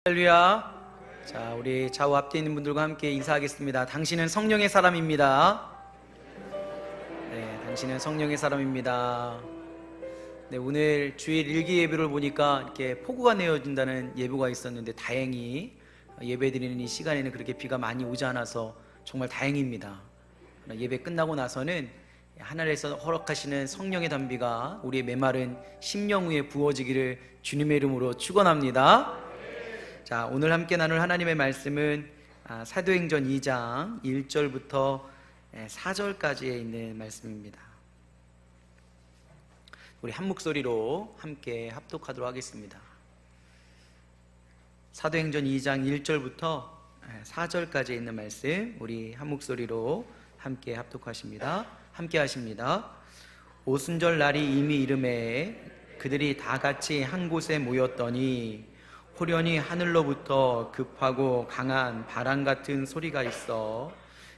할렐루야. 자, 우리 좌우 앞뒤에 있는 분들과 함께 인사하겠습니다. 당신은 성령의 사람입니다. 네, 당신은 성령의 사람입니다. 네, 오늘 주일 일기 예배를 보니까 이렇게 폭우가 내어진다는 예보가 있었는데 다행히 예배 드리는 이 시간에는 그렇게 비가 많이 오지 않아서 정말 다행입니다. 예배 끝나고 나서는 하늘에서 허락하시는 성령의 단비가 우리의 메마른 심령 위에 부어지기를 주님의 이름으로 축원합니다. 자, 오늘 함께 나눌 하나님의 말씀은 사도행전 2장 1절부터 4절까지에 있는 말씀입니다. 우리 한 목소리로 함께 합독하도록 하겠습니다. 사도행전 2장 1절부터 4절까지에 있는 말씀 우리 한 목소리로 함께 합독하십니다. 함께 하십니다. 오순절 날이 이미 이르매 그들이 다 같이 한 곳에 모였더니 호련히 하늘로부터 급하고 강한 바람 같은 소리가 있어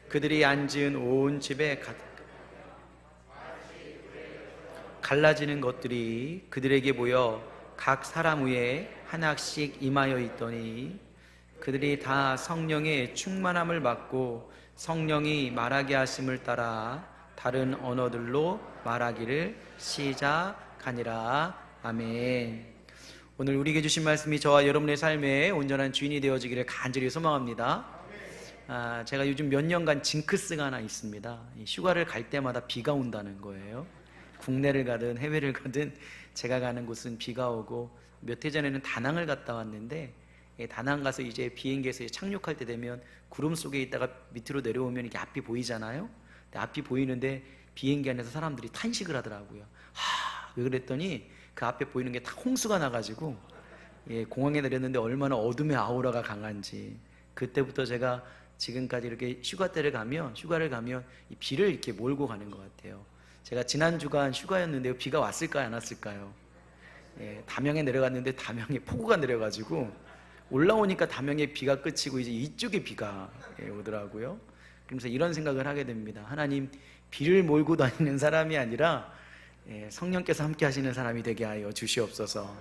그들이 앉은 온 집에 갈라지는 것들이 그들에게 보여 각 사람 위에 하나씩 임하여 있더니 그들이 다 성령의 충만함을 받고 성령이 말하게 하심을 따라 다른 언어들로 말하기를 시작하니라. 아멘. 오늘 우리에게 주신 말씀이 저와 여러분의 삶의 온전한 주인이 되어지기를 간절히 소망합니다. 제가 요즘 몇 년간 징크스가 하나 있습니다. 휴가를 갈 때마다 비가 온다는 거예요. 국내를 가든 해외를 가든 제가 가는 곳은 비가 오고 몇 해 전에는 다낭을 갔다 왔는데 다낭 가서 이제 비행기에서 착륙할 때 되면 구름 속에 있다가 밑으로 내려오면 이게 앞이 보이잖아요. 앞이 보이는데 비행기 안에서 사람들이 탄식을 하더라고요. 왜 그랬더니 그 앞에 보이는 게 다 홍수가 나가지고 공항에 내렸는데 얼마나 어둠의 아우라가 강한지. 그때부터 제가 지금까지 이렇게 휴가를 가면 이 비를 이렇게 몰고 가는 것 같아요. 제가 지난 주간 휴가였는데요, 비가 왔을까요 안 왔을까요? 담양에 내려갔는데 담양에 폭우가 내려가지고 올라오니까 담양에 비가 그치고 이제 이쪽에 비가 오더라고요. 그러면서 이런 생각을 하게 됩니다. 하나님, 비를 몰고 다니는 사람이 아니라 성령께서 함께 하시는 사람이 되게 하여 주시옵소서.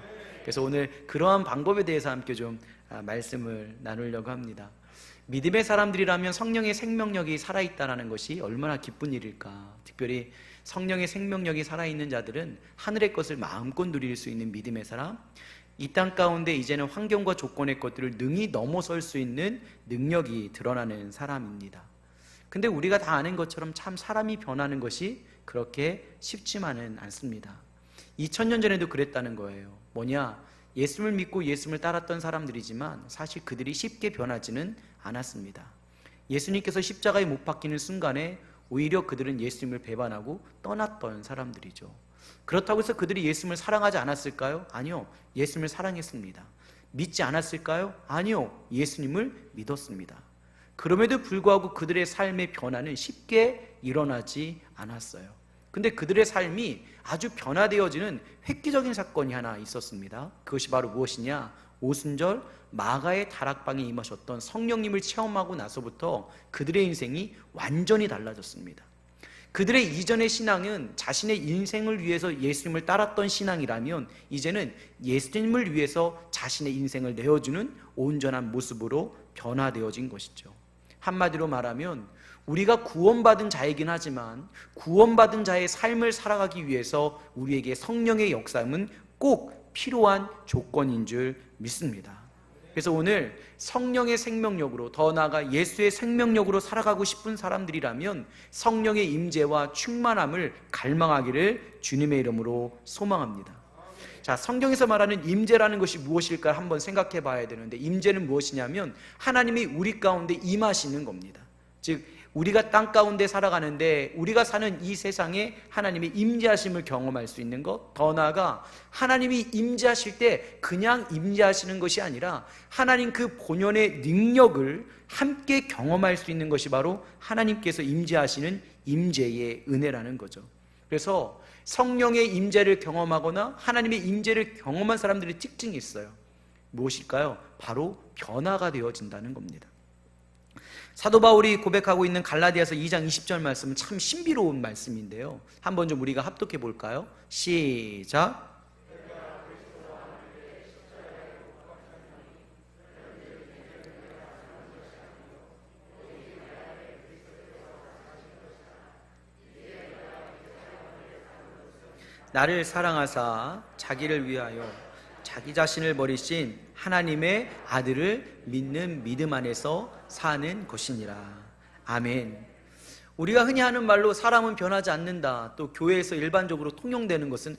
그래서 오늘 그러한 방법에 대해서 함께 좀 말씀을 나누려고 합니다. 믿음의 사람들이라면 성령의 생명력이 살아있다는 것이 얼마나 기쁜 일일까. 특별히 성령의 생명력이 살아있는 자들은 하늘의 것을 마음껏 누릴 수 있는 믿음의 사람, 이 땅 가운데 이제는 환경과 조건의 것들을 능히 넘어설 수 있는 능력이 드러나는 사람입니다. 근데 우리가 다 아는 것처럼 참 사람이 변하는 것이 그렇게 쉽지만은 않습니다. 2000년 전에도 그랬다는 거예요. 뭐냐? 예수를 믿고 예수를 따랐던 사람들이지만 사실 그들이 쉽게 변하지는 않았습니다. 예수님께서 십자가에 못 박히는 순간에 오히려 그들은 예수님을 배반하고 떠났던 사람들이죠. 그렇다고 해서 그들이 예수님을 사랑하지 않았을까요? 아니요. 예수님을 사랑했습니다. 믿지 않았을까요? 아니요. 예수님을 믿었습니다. 그럼에도 불구하고 그들의 삶의 변화는 쉽게 일어나지 않았어요. 근데 그들의 삶이 아주 변화되어지는 획기적인 사건이 하나 있었습니다. 그것이 바로 무엇이냐? 오순절 마가의 다락방에 임하셨던 성령님을 체험하고 나서부터 그들의 인생이 완전히 달라졌습니다. 그들의 이전의 신앙은 자신의 인생을 위해서 예수님을 따랐던 신앙이라면 이제는 예수님을 위해서 자신의 인생을 내어주는 온전한 모습으로 변화되어진 것이죠. 한마디로 말하면 우리가 구원받은 자이긴 하지만 구원받은 자의 삶을 살아가기 위해서 우리에게 성령의 역사는 꼭 필요한 조건인 줄 믿습니다. 그래서 오늘 성령의 생명력으로, 더 나아가 예수의 생명력으로 살아가고 싶은 사람들이라면 성령의 임재와 충만함을 갈망하기를 주님의 이름으로 소망합니다. 자, 성경에서 말하는 임재라는 것이 무엇일까 한번 생각해 봐야 되는데, 임재는 무엇이냐면 하나님이 우리 가운데 임하시는 겁니다. 즉 우리가 땅 가운데 살아가는데 우리가 사는 이 세상에 하나님의 임재하심을 경험할 수 있는 것, 더 나아가 하나님이 임재하실 때 그냥 임재하시는 것이 아니라 하나님 그 본연의 능력을 함께 경험할 수 있는 것이 바로 하나님께서 임재하시는 임재의 은혜라는 거죠. 그래서 성령의 임재를 경험하거나 하나님의 임재를 경험한 사람들의 특징이 있어요. 무엇일까요? 바로 변화가 되어진다는 겁니다. 사도 바울이 고백하고 있는 갈라디아서 2장 20절 말씀은 참 신비로운 말씀인데요, 한번 좀 우리가 합독해 볼까요? 시작. 나를 사랑하사 자기를 위하여 자기 자신을 버리신 하나님의 아들을 믿는 믿음 안에서 사는 것이니라. 아멘. 우리가 흔히 하는 말로 사람은 변하지 않는다, 또 교회에서 일반적으로 통용되는 것은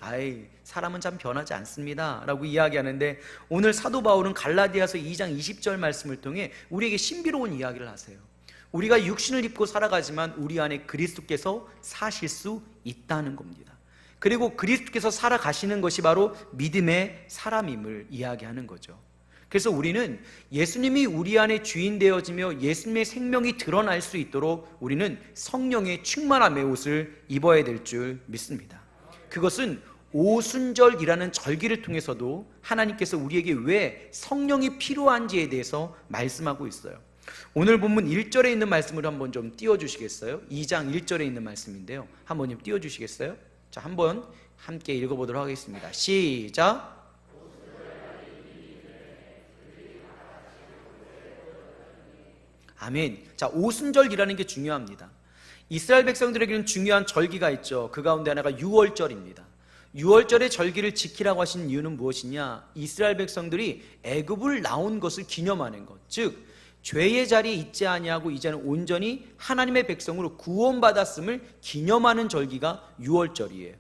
사람은 참 변하지 않습니다 라고 이야기하는데, 오늘 사도 바울은 갈라디아서 2장 20절 말씀을 통해 우리에게 신비로운 이야기를 하세요. 우리가 육신을 입고 살아가지만 우리 안에 그리스도께서 사실 수 있다는 겁니다. 그리고 그리스도께서 살아가시는 것이 바로 믿음의 사람임을 이야기하는 거죠. 그래서 우리는 예수님이 우리 안에 주인 되어지며 예수님의 생명이 드러날 수 있도록 우리는 성령의 충만함의 옷을 입어야 될 줄 믿습니다. 그것은 오순절이라는 절기를 통해서도 하나님께서 우리에게 왜 성령이 필요한지에 대해서 말씀하고 있어요. 오늘 본문 1절에 있는 말씀을 한번 좀 띄워주시겠어요? 2장 1절에 있는 말씀인데요, 한번 좀 띄워주시겠어요? 자, 한번 함께 읽어보도록 하겠습니다. 시작. 아멘. 자, 오순절이라는 게 중요합니다. 이스라엘 백성들에게는 중요한 절기가 있죠. 그 가운데 하나가 유월절입니다. 유월절의 절기를 지키라고 하신 이유는 무엇이냐? 이스라엘 백성들이 애굽을 나온 것을 기념하는 것, 즉 죄의 자리에 있지 아니하고 이제는 온전히 하나님의 백성으로 구원받았음을 기념하는 절기가 유월절이에요.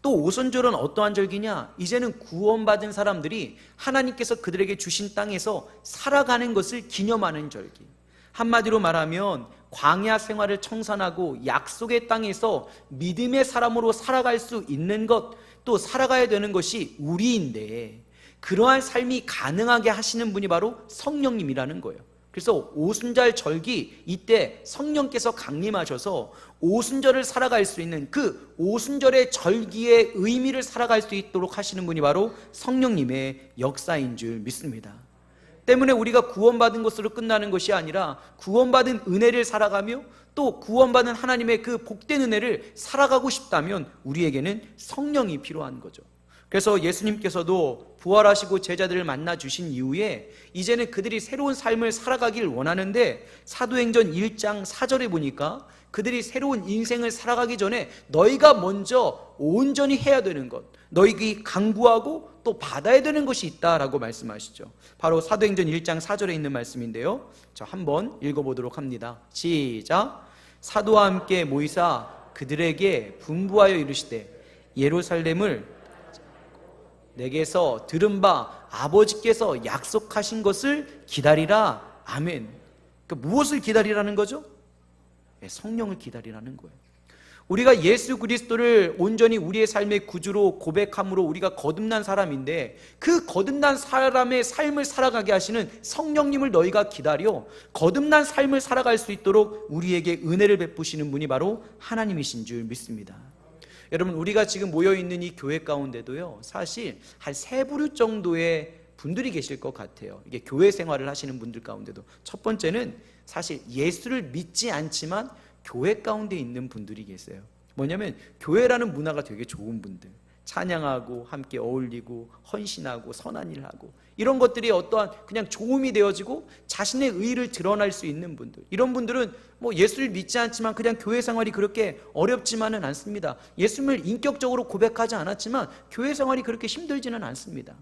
또 오순절은 어떠한 절기냐? 이제는 구원받은 사람들이 하나님께서 그들에게 주신 땅에서 살아가는 것을 기념하는 절기. 한마디로 말하면 광야 생활을 청산하고 약속의 땅에서 믿음의 사람으로 살아갈 수 있는 것, 또 살아가야 되는 것이 우리인데, 그러한 삶이 가능하게 하시는 분이 바로 성령님이라는 거예요. 그래서 오순절 절기, 이때 성령께서 강림하셔서 오순절을 살아갈 수 있는, 그 오순절의 절기의 의미를 살아갈 수 있도록 하시는 분이 바로 성령님의 역사인 줄 믿습니다. 때문에 우리가 구원받은 것으로 끝나는 것이 아니라 구원받은 은혜를 살아가며 또 구원받은 하나님의 그 복된 은혜를 살아가고 싶다면 우리에게는 성령이 필요한 거죠. 그래서 예수님께서도 부활하시고 제자들을 만나 주신 이후에 이제는 그들이 새로운 삶을 살아가길 원하는데, 사도행전 1장 4절에 보니까 그들이 새로운 인생을 살아가기 전에 너희가 먼저 온전히 해야 되는 것, 너희가 강구하고 또 받아야 되는 것이 있다라고 말씀하시죠. 바로 사도행전 1장 4절에 있는 말씀인데요, 자, 한번 읽어보도록 합니다. 시작. 사도와 함께 모이사 그들에게 분부하여 이르시되 예루살렘을 내게서 들은 바 아버지께서 약속하신 것을 기다리라. 아멘. 그러니까 무엇을 기다리라는 거죠? 성령을 기다리라는 거예요. 우리가 예수 그리스도를 온전히 우리의 삶의 구주로 고백함으로 우리가 거듭난 사람인데, 그 거듭난 사람의 삶을 살아가게 하시는 성령님을 너희가 기다려 거듭난 삶을 살아갈 수 있도록 우리에게 은혜를 베푸시는 분이 바로 하나님이신 줄 믿습니다. 여러분, 우리가 지금 모여있는 이 교회 가운데도요, 사실 한 세 부류 정도의 분들이 계실 것 같아요. 이게 교회 생활을 하시는 분들 가운데도 첫 번째는 사실 예수를 믿지 않지만 교회 가운데 있는 분들이 계세요. 뭐냐면 교회라는 문화가 되게 좋은 분들, 찬양하고 함께 어울리고 헌신하고 선한 일하고 이런 것들이 어떠한 그냥 좋음이 되어지고 자신의 의의를 드러날 수 있는 분들, 이런 분들은 뭐 예수를 믿지 않지만 그냥 교회 생활이 그렇게 어렵지만은 않습니다. 예수님을 인격적으로 고백하지 않았지만 교회 생활이 그렇게 힘들지는 않습니다.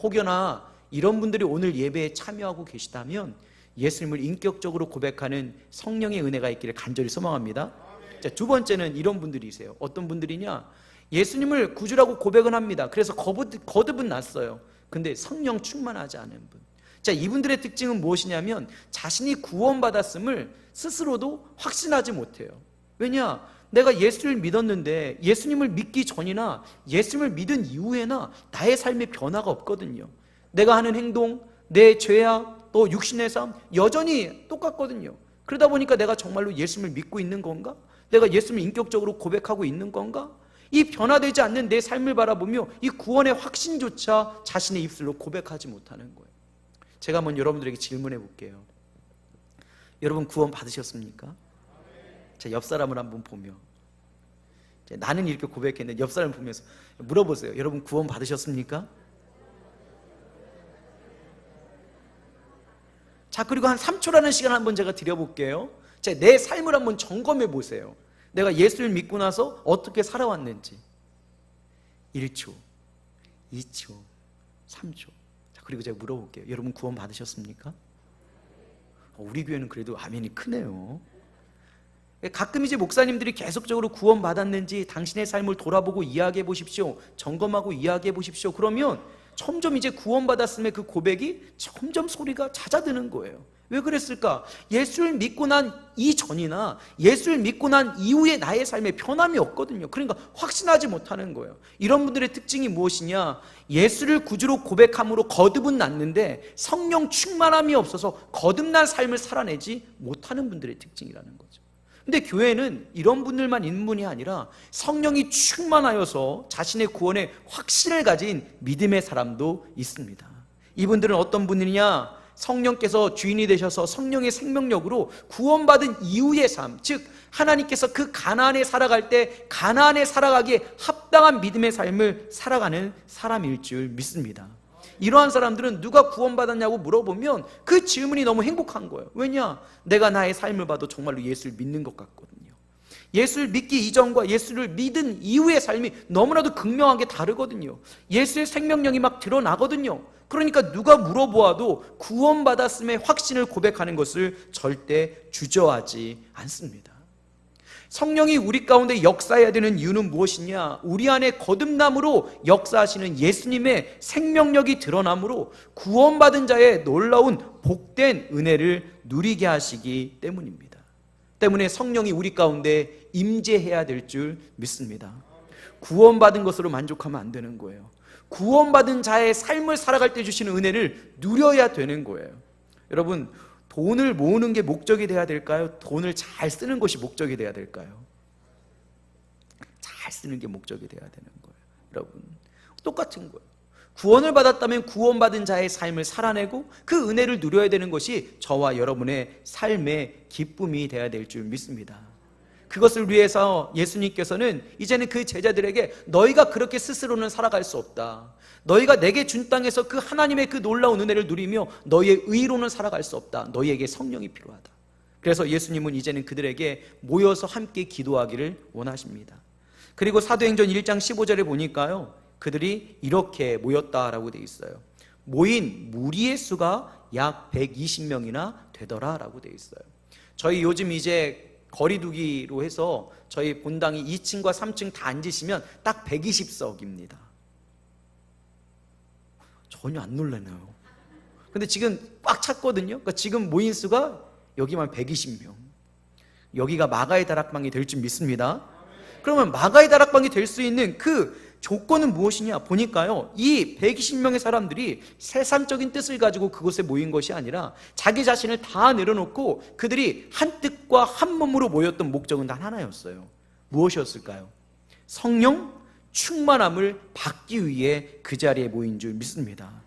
혹여나 이런 분들이 오늘 예배에 참여하고 계시다면 예수님을 인격적으로 고백하는 성령의 은혜가 있기를 간절히 소망합니다. 자, 두 번째는 이런 분들이세요. 어떤 분들이냐? 예수님을 구주라고 고백은 합니다. 그래서 거듭은 났어요. 근데 성령 충만하지 않은 분. 자, 이분들의 특징은 무엇이냐면 자신이 구원받았음을 스스로도 확신하지 못해요. 왜냐? 내가 예수를 믿었는데 예수님을 믿기 전이나 예수님을 믿은 이후에나 나의 삶에 변화가 없거든요. 내가 하는 행동, 내 죄악, 또 육신의 삶 여전히 똑같거든요. 그러다 보니까 내가 정말로 예수님을 믿고 있는 건가? 내가 예수님을 인격적으로 고백하고 있는 건가? 이 변화되지 않는 내 삶을 바라보며 이 구원의 확신조차 자신의 입술로 고백하지 못하는 거예요. 제가 한번 여러분들에게 질문해 볼게요. 여러분 구원 받으셨습니까? 제 옆 사람을 한번 보며, 나는 이렇게 고백했는데 옆 사람을 보면서 물어보세요. 여러분 구원 받으셨습니까? 자, 그리고 한 3초라는 시간 한번 제가 드려볼게요. 내 삶을 한번 점검해 보세요. 내가 예수를 믿고 나서 어떻게 살아왔는지. 1초, 2초, 3초. 자, 그리고 제가 물어볼게요. 여러분 구원 받으셨습니까? 우리 교회는 그래도 아멘이 크네요. 가끔 이제 목사님들이 계속적으로 구원 받았는지 당신의 삶을 돌아보고 이야기해 보십시오, 점검하고 이야기해 보십시오, 그러면 점점 이제 구원 받았음의 그 고백이 점점 소리가 잦아드는 거예요. 왜 그랬을까? 예수를 믿고 난 이전이나 예수를 믿고 난 이후에 나의 삶에 변함이 없거든요. 그러니까 확신하지 못하는 거예요. 이런 분들의 특징이 무엇이냐? 예수를 구주로 고백함으로 거듭은 났는데 성령 충만함이 없어서 거듭난 삶을 살아내지 못하는 분들의 특징이라는 거죠. 근데 교회는 이런 분들만 있는 분이 아니라 성령이 충만하여서 자신의 구원에 확신을 가진 믿음의 사람도 있습니다. 이분들은 어떤 분이냐? 성령께서 주인이 되셔서 성령의 생명력으로 구원받은 이후의 삶, 즉 하나님께서 그 가나안에 살아갈 때 가나안에 살아가기에 합당한 믿음의 삶을 살아가는 사람일 줄 믿습니다. 이러한 사람들은 누가 구원받았냐고 물어보면 그 질문이 너무 행복한 거예요. 왜냐? 내가 나의 삶을 봐도 정말로 예수를 믿는 것 같거든요. 예수를 믿기 이전과 예수를 믿은 이후의 삶이 너무나도 극명하게 다르거든요. 예수의 생명력이 막 드러나거든요. 그러니까 누가 물어보아도 구원받았음의 확신을 고백하는 것을 절대 주저하지 않습니다. 성령이 우리 가운데 역사해야 되는 이유는 무엇이냐? 우리 안에 거듭남으로 역사하시는 예수님의 생명력이 드러남으로 구원받은 자의 놀라운 복된 은혜를 누리게 하시기 때문입니다. 때문에 성령이 우리 가운데 임재해야 될 줄 믿습니다. 구원받은 것으로 만족하면 안 되는 거예요. 구원받은 자의 삶을 살아갈 때 주시는 은혜를 누려야 되는 거예요. 여러분, 돈을 모으는 게 목적이 돼야 될까요? 돈을 잘 쓰는 것이 목적이 돼야 될까요? 잘 쓰는 게 목적이 돼야 되는 거예요. 여러분, 똑같은 거예요. 구원을 받았다면 구원받은 자의 삶을 살아내고 그 은혜를 누려야 되는 것이 저와 여러분의 삶의 기쁨이 돼야 될 줄 믿습니다. 그것을 위해서 예수님께서는 이제는 그 제자들에게 너희가 그렇게 스스로는 살아갈 수 없다. 너희가 내게 준 땅에서 그 하나님의 그 놀라운 은혜를 누리며 너희의 의로는 살아갈 수 없다. 너희에게 성령이 필요하다. 그래서 예수님은 이제는 그들에게 모여서 함께 기도하기를 원하십니다. 그리고 사도행전 1장 15절에 보니까요, 그들이 이렇게 모였다라고 되어 있어요. 모인 무리의 수가 약 120명이나 되더라라고 되어 있어요. 저희 요즘 이제 거리두기로 해서 저희 본당이 2층과 3층 다 앉으시면 딱 120석입니다. 전혀 안 놀라네요. 근데 지금 꽉 찼거든요. 그러니까 지금 모인 수가 여기만 120명. 여기가 마가의 다락방이 될 줄 믿습니다. 그러면 마가의 다락방이 될 수 있는 그 조건은 무엇이냐? 보니까요, 이 120명의 사람들이 세상적인 뜻을 가지고 그곳에 모인 것이 아니라 자기 자신을 다 내려놓고 그들이 한 뜻과 한 몸으로 모였던 목적은 단 하나였어요. 무엇이었을까요? 성령 충만함을 받기 위해 그 자리에 모인 줄 믿습니다.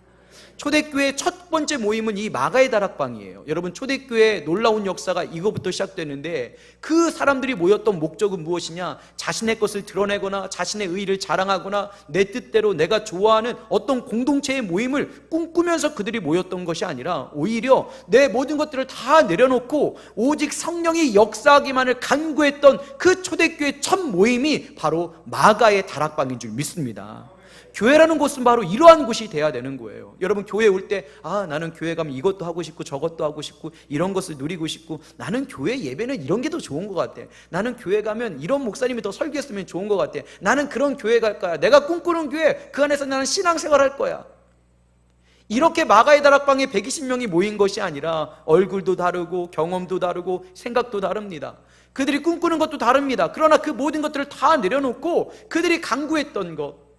초대교회의 첫 번째 모임은 이 마가의 다락방이에요. 여러분, 초대교회의 놀라운 역사가 이거부터 시작되는데 그 사람들이 모였던 목적은 무엇이냐? 자신의 것을 드러내거나 자신의 의의를 자랑하거나 내 뜻대로 내가 좋아하는 어떤 공동체의 모임을 꿈꾸면서 그들이 모였던 것이 아니라 오히려 내 모든 것들을 다 내려놓고 오직 성령이 역사하기만을 간구했던 그 초대교회의 첫 모임이 바로 마가의 다락방인 줄 믿습니다. 교회라는 곳은 바로 이러한 곳이 돼야 되는 거예요. 여러분, 교회 올 때 나는 교회 가면 이것도 하고 싶고 저것도 하고 싶고 이런 것을 누리고 싶고 나는 교회 예배는 이런 게 더 좋은 것 같아. 나는 교회 가면 이런 목사님이 더 설교했으면 좋은 것 같아. 나는 그런 교회 갈 거야. 내가 꿈꾸는 교회, 그 안에서 나는 신앙생활 할 거야. 이렇게 마가의 다락방에 120명이 모인 것이 아니라 얼굴도 다르고 경험도 다르고 생각도 다릅니다. 그들이 꿈꾸는 것도 다릅니다. 그러나 그 모든 것들을 다 내려놓고 그들이 간구했던 것,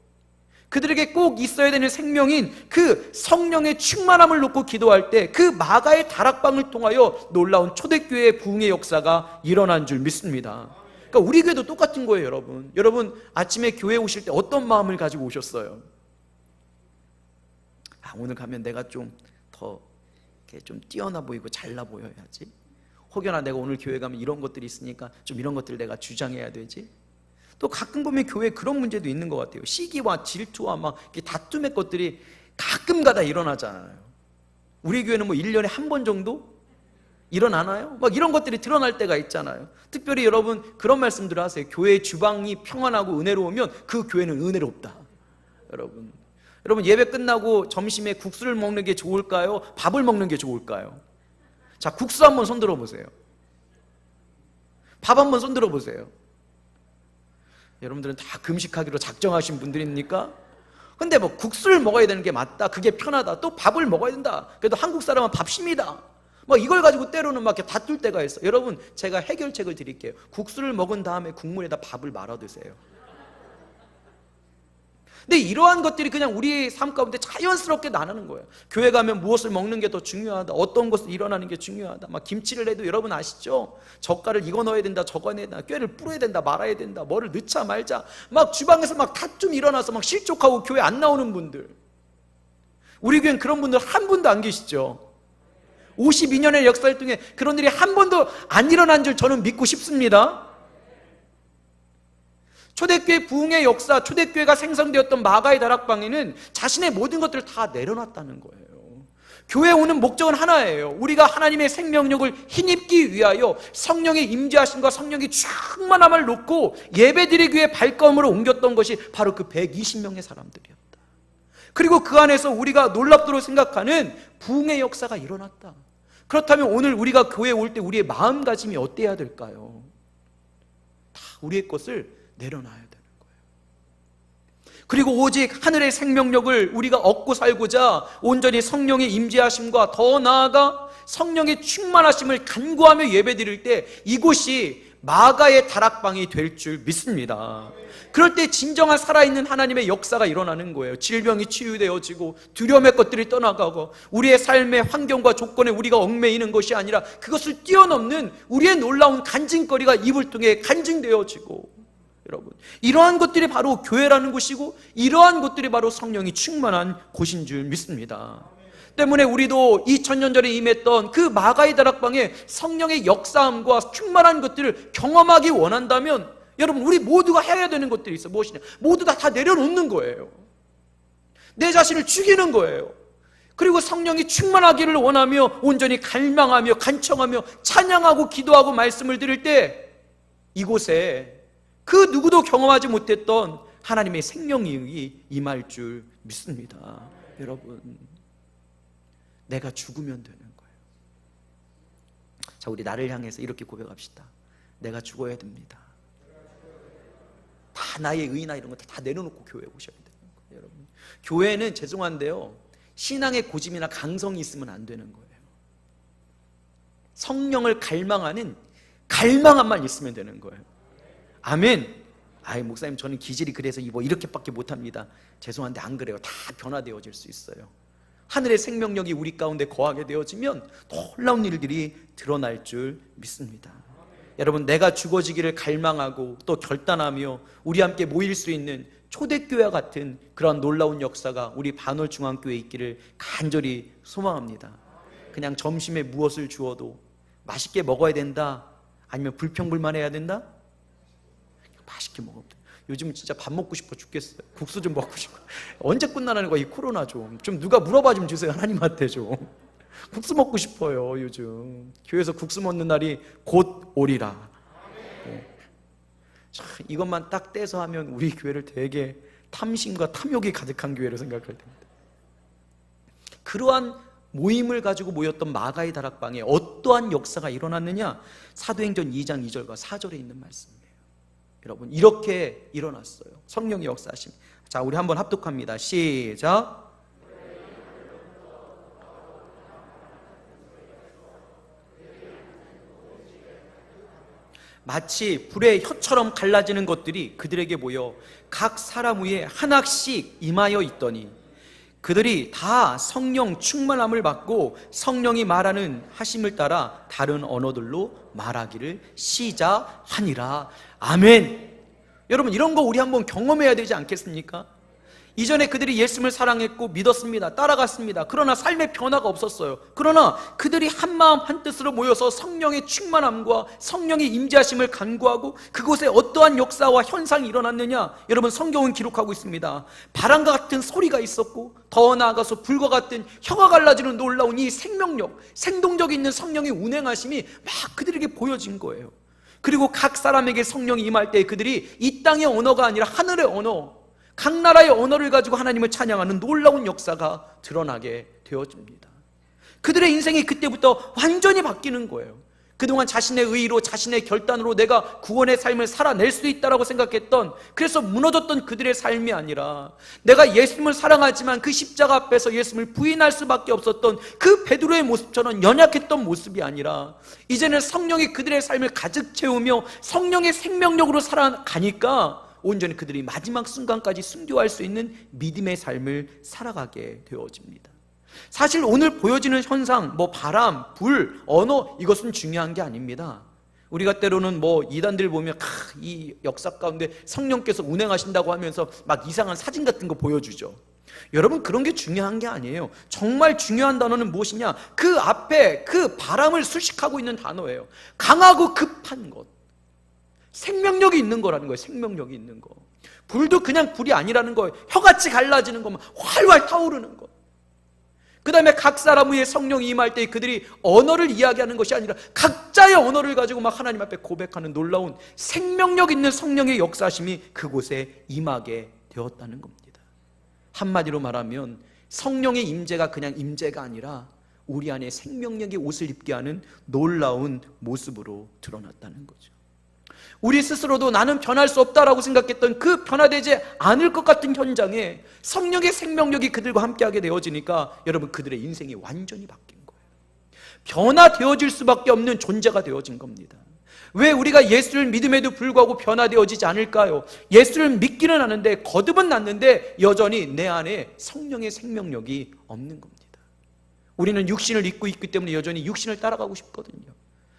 그들에게 꼭 있어야 되는 생명인 그 성령의 충만함을 놓고 기도할 때 그 마가의 다락방을 통하여 놀라운 초대교회의 부흥의 역사가 일어난 줄 믿습니다. 그러니까 우리 교회도 똑같은 거예요. 여러분 아침에 교회 오실 때 어떤 마음을 가지고 오셨어요? 오늘 가면 내가 좀 더 좀 뛰어나 보이고 잘나 보여야지. 혹여나 내가 오늘 교회 가면 이런 것들이 있으니까 좀 이런 것들을 내가 주장해야 되지. 또 가끔 보면 교회에 그런 문제도 있는 것 같아요. 시기와 질투와 막 다툼의 것들이 가끔가다 일어나잖아요. 우리 교회는 뭐 1년에 한 번 정도 일어나나요? 막 이런 것들이 드러날 때가 있잖아요. 특별히 여러분 그런 말씀들을 하세요. 교회의 주방이 평안하고 은혜로우면 그 교회는 은혜롭다. 여러분 예배 끝나고 점심에 국수를 먹는 게 좋을까요? 밥을 먹는 게 좋을까요? 자, 국수 한번 손들어 보세요. 밥 한번 손들어 보세요. 여러분들은 다 금식하기로 작정하신 분들입니까? 근데 뭐 국수를 먹어야 되는 게 맞다, 그게 편하다, 또 밥을 먹어야 된다, 그래도 한국 사람은 밥심이다, 뭐 이걸 가지고 때로는 막 이렇게 다툴 때가 있어. 여러분, 제가 해결책을 드릴게요. 국수를 먹은 다음에 국물에다 밥을 말아 드세요. 근데 이러한 것들이 그냥 우리의 삶 가운데 자연스럽게 나누는 거예요. 교회 가면 무엇을 먹는 게 더 중요하다, 어떤 것을 일어나는 게 중요하다. 막 김치를 해도 여러분 아시죠? 젓갈을 이거 넣어야 된다, 저거 넣어야 된다, 꾀를 뿌려야 된다, 말아야 된다, 뭐를 넣자 말자, 막 주방에서 막 다툼 일어나서 막 실족하고 교회 안 나오는 분들, 우리 교회는 그런 분들 한 분도 안 계시죠? 52년의 역사를 통해 그런 일이 한 번도 안 일어난 줄 저는 믿고 싶습니다. 초대교회 부흥의 역사, 초대교회가 생성되었던 마가의 다락방에는 자신의 모든 것들을 다 내려놨다는 거예요. 교회에 오는 목적은 하나예요. 우리가 하나님의 생명력을 힘입기 위하여 성령의 임재하심과 성령의 충만함을 놓고 예배드리기 위해 발걸음으로 옮겼던 것이 바로 그 120명의 사람들이었다. 그리고 그 안에서 우리가 놀랍도록 생각하는 부흥의 역사가 일어났다. 그렇다면 오늘 우리가 교회에 올 때 우리의 마음가짐이 어때야 될까요? 다 우리의 것을 내려놔야 되는 거예요. 그리고 오직 하늘의 생명력을 우리가 얻고 살고자 온전히 성령의 임재하심과 더 나아가 성령의 충만하심을 간구하며 예배드릴 때 이곳이 마가의 다락방이 될 줄 믿습니다. 그럴 때 진정한 살아있는 하나님의 역사가 일어나는 거예요. 질병이 치유되어지고 두려움의 것들이 떠나가고 우리의 삶의 환경과 조건에 우리가 얽매이는 것이 아니라 그것을 뛰어넘는 우리의 놀라운 간증거리가 입을 통해 간증되어지고, 여러분, 이러한 것들이 바로 교회라는 곳이고 이러한 것들이 바로 성령이 충만한 곳인 줄 믿습니다. 때문에 우리도 2000년 전에 임했던 그 마가의 다락방에 성령의 역사함과 충만한 것들을 경험하기 원한다면 여러분, 우리 모두가 해야 되는 것들이 있어요. 무엇이냐? 모두 다 내려놓는 거예요. 내 자신을 죽이는 거예요. 그리고 성령이 충만하기를 원하며 온전히 갈망하며 간청하며 찬양하고 기도하고 말씀을 드릴 때 이곳에 그 누구도 경험하지 못했던 하나님의 생명이 임할 줄 믿습니다. 여러분, 내가 죽으면 되는 거예요. 자, 우리 나를 향해서 이렇게 고백합시다. 내가 죽어야 됩니다. 다 나의 의나 이런 거 다 내려놓고 교회에 오셔야 되는 거예요. 여러분, 교회는 죄송한데요, 신앙의 고집이나 강성이 있으면 안 되는 거예요. 성령을 갈망하는 갈망함만 있으면 되는 거예요. 아멘. 아이, 목사님, 저는 기질이 그래서 뭐 이렇게밖에 못합니다. 죄송한데 안 그래요. 다 변화되어질 수 있어요. 하늘의 생명력이 우리 가운데 거하게 되어지면 놀라운 일들이 드러날 줄 믿습니다. 여러분, 내가 죽어지기를 갈망하고 또 결단하며 우리 함께 모일 수 있는 초대교회와 같은 그런 놀라운 역사가 우리 반월중앙교회에 있기를 간절히 소망합니다. 그냥 점심에 무엇을 주어도 맛있게 먹어야 된다, 아니면 불평불만해야 된다? 맛있게 먹으면 돼. 요즘 진짜 밥 먹고 싶어 죽겠어요. 국수 좀 먹고 싶어. 언제 끝나는 거야 이 코로나. 좀 누가 물어봐 좀 주세요. 하나님한테 좀. 국수 먹고 싶어요. 요즘 교회에서 국수 먹는 날이 곧 오리라. 자, 이것만 딱 떼서 하면 우리 교회를 되게 탐심과 탐욕이 가득한 교회로 생각할 텐데, 그러한 모임을 가지고 모였던 마가의 다락방에 어떠한 역사가 일어났느냐? 사도행전 2장 2절과 4절에 있는 말씀이에요. 여러분, 이렇게 일어났어요. 성령의 역사하심. 자, 우리 한번 합독합니다. 시작. 마치 불의 혀처럼 갈라지는 것들이 그들에게 모여 각 사람 위에 하나씩 임하여 있더니 그들이 다 성령 충만함을 받고 성령이 말하는 하심을 따라 다른 언어들로 말하기를 시작하니라. 아멘. 여러분, 이런 거 우리 한번 경험해야 되지 않겠습니까? 이전에 그들이 예수님을 사랑했고 믿었습니다. 따라갔습니다. 그러나 삶의 변화가 없었어요. 그러나 그들이 한마음 한뜻으로 모여서 성령의 충만함과 성령의 임재하심을 간구하고 그곳에 어떠한 역사와 현상이 일어났느냐? 여러분, 성경은 기록하고 있습니다. 바람과 같은 소리가 있었고 더 나아가서 불과 같은 혀가 갈라지는 놀라운 이 생명력, 생동력 있는 성령의 운행하심이 막 그들에게 보여진 거예요. 그리고 각 사람에게 성령이 임할 때 그들이 이 땅의 언어가 아니라 하늘의 언어, 각 나라의 언어를 가지고 하나님을 찬양하는 놀라운 역사가 드러나게 되어집니다. 그들의 인생이 그때부터 완전히 바뀌는 거예요. 그동안 자신의 의로, 자신의 결단으로 내가 구원의 삶을 살아낼 수 있다라고 생각했던, 그래서 무너졌던 그들의 삶이 아니라, 내가 예수님을 사랑하지만 그 십자가 앞에서 예수님을 부인할 수밖에 없었던 그 베드로의 모습처럼 연약했던 모습이 아니라, 이제는 성령이 그들의 삶을 가득 채우며 성령의 생명력으로 살아가니까 온전히 그들이 마지막 순간까지 순교할 수 있는 믿음의 삶을 살아가게 되어집니다. 사실 오늘 보여지는 현상, 바람, 불, 언어, 이것은 중요한 게 아닙니다. 우리가 때로는 이단들 보면 이 역사 가운데 성령께서 운행하신다고 하면서 막 이상한 사진 같은 거 보여주죠. 여러분, 그런 게 중요한 게 아니에요. 정말 중요한 단어는 무엇이냐? 그 앞에 그 바람을 수식하고 있는 단어예요. 강하고 급한 것, 생명력이 있는 거라는 거예요. 생명력이 있는 거. 불도 그냥 불이 아니라는 거예요. 혀같이 갈라지는 것만 활활 타오르는 것. 그 다음에 각 사람 위에 성령이 임할 때 그들이 언어를 이야기하는 것이 아니라 각자의 언어를 가지고 막 하나님 앞에 고백하는 놀라운 생명력 있는 성령의 역사심이 그곳에 임하게 되었다는 겁니다. 한마디로 말하면 성령의 임재가 그냥 임재가 아니라 우리 안에 생명력의 옷을 입게 하는 놀라운 모습으로 드러났다는 거죠. 우리 스스로도 나는 변할 수 없다라고 생각했던 그 변화되지 않을 것 같은 현장에 성령의 생명력이 그들과 함께하게 되어지니까 여러분, 그들의 인생이 완전히 바뀐 거예요. 변화되어질 수밖에 없는 존재가 되어진 겁니다. 왜 우리가 예수를 믿음에도 불구하고 변화되어지지 않을까요? 예수를 믿기는 하는데, 거듭은 났는데 여전히 내 안에 성령의 생명력이 없는 겁니다. 우리는 육신을 입고 있기 때문에 여전히 육신을 따라가고 싶거든요.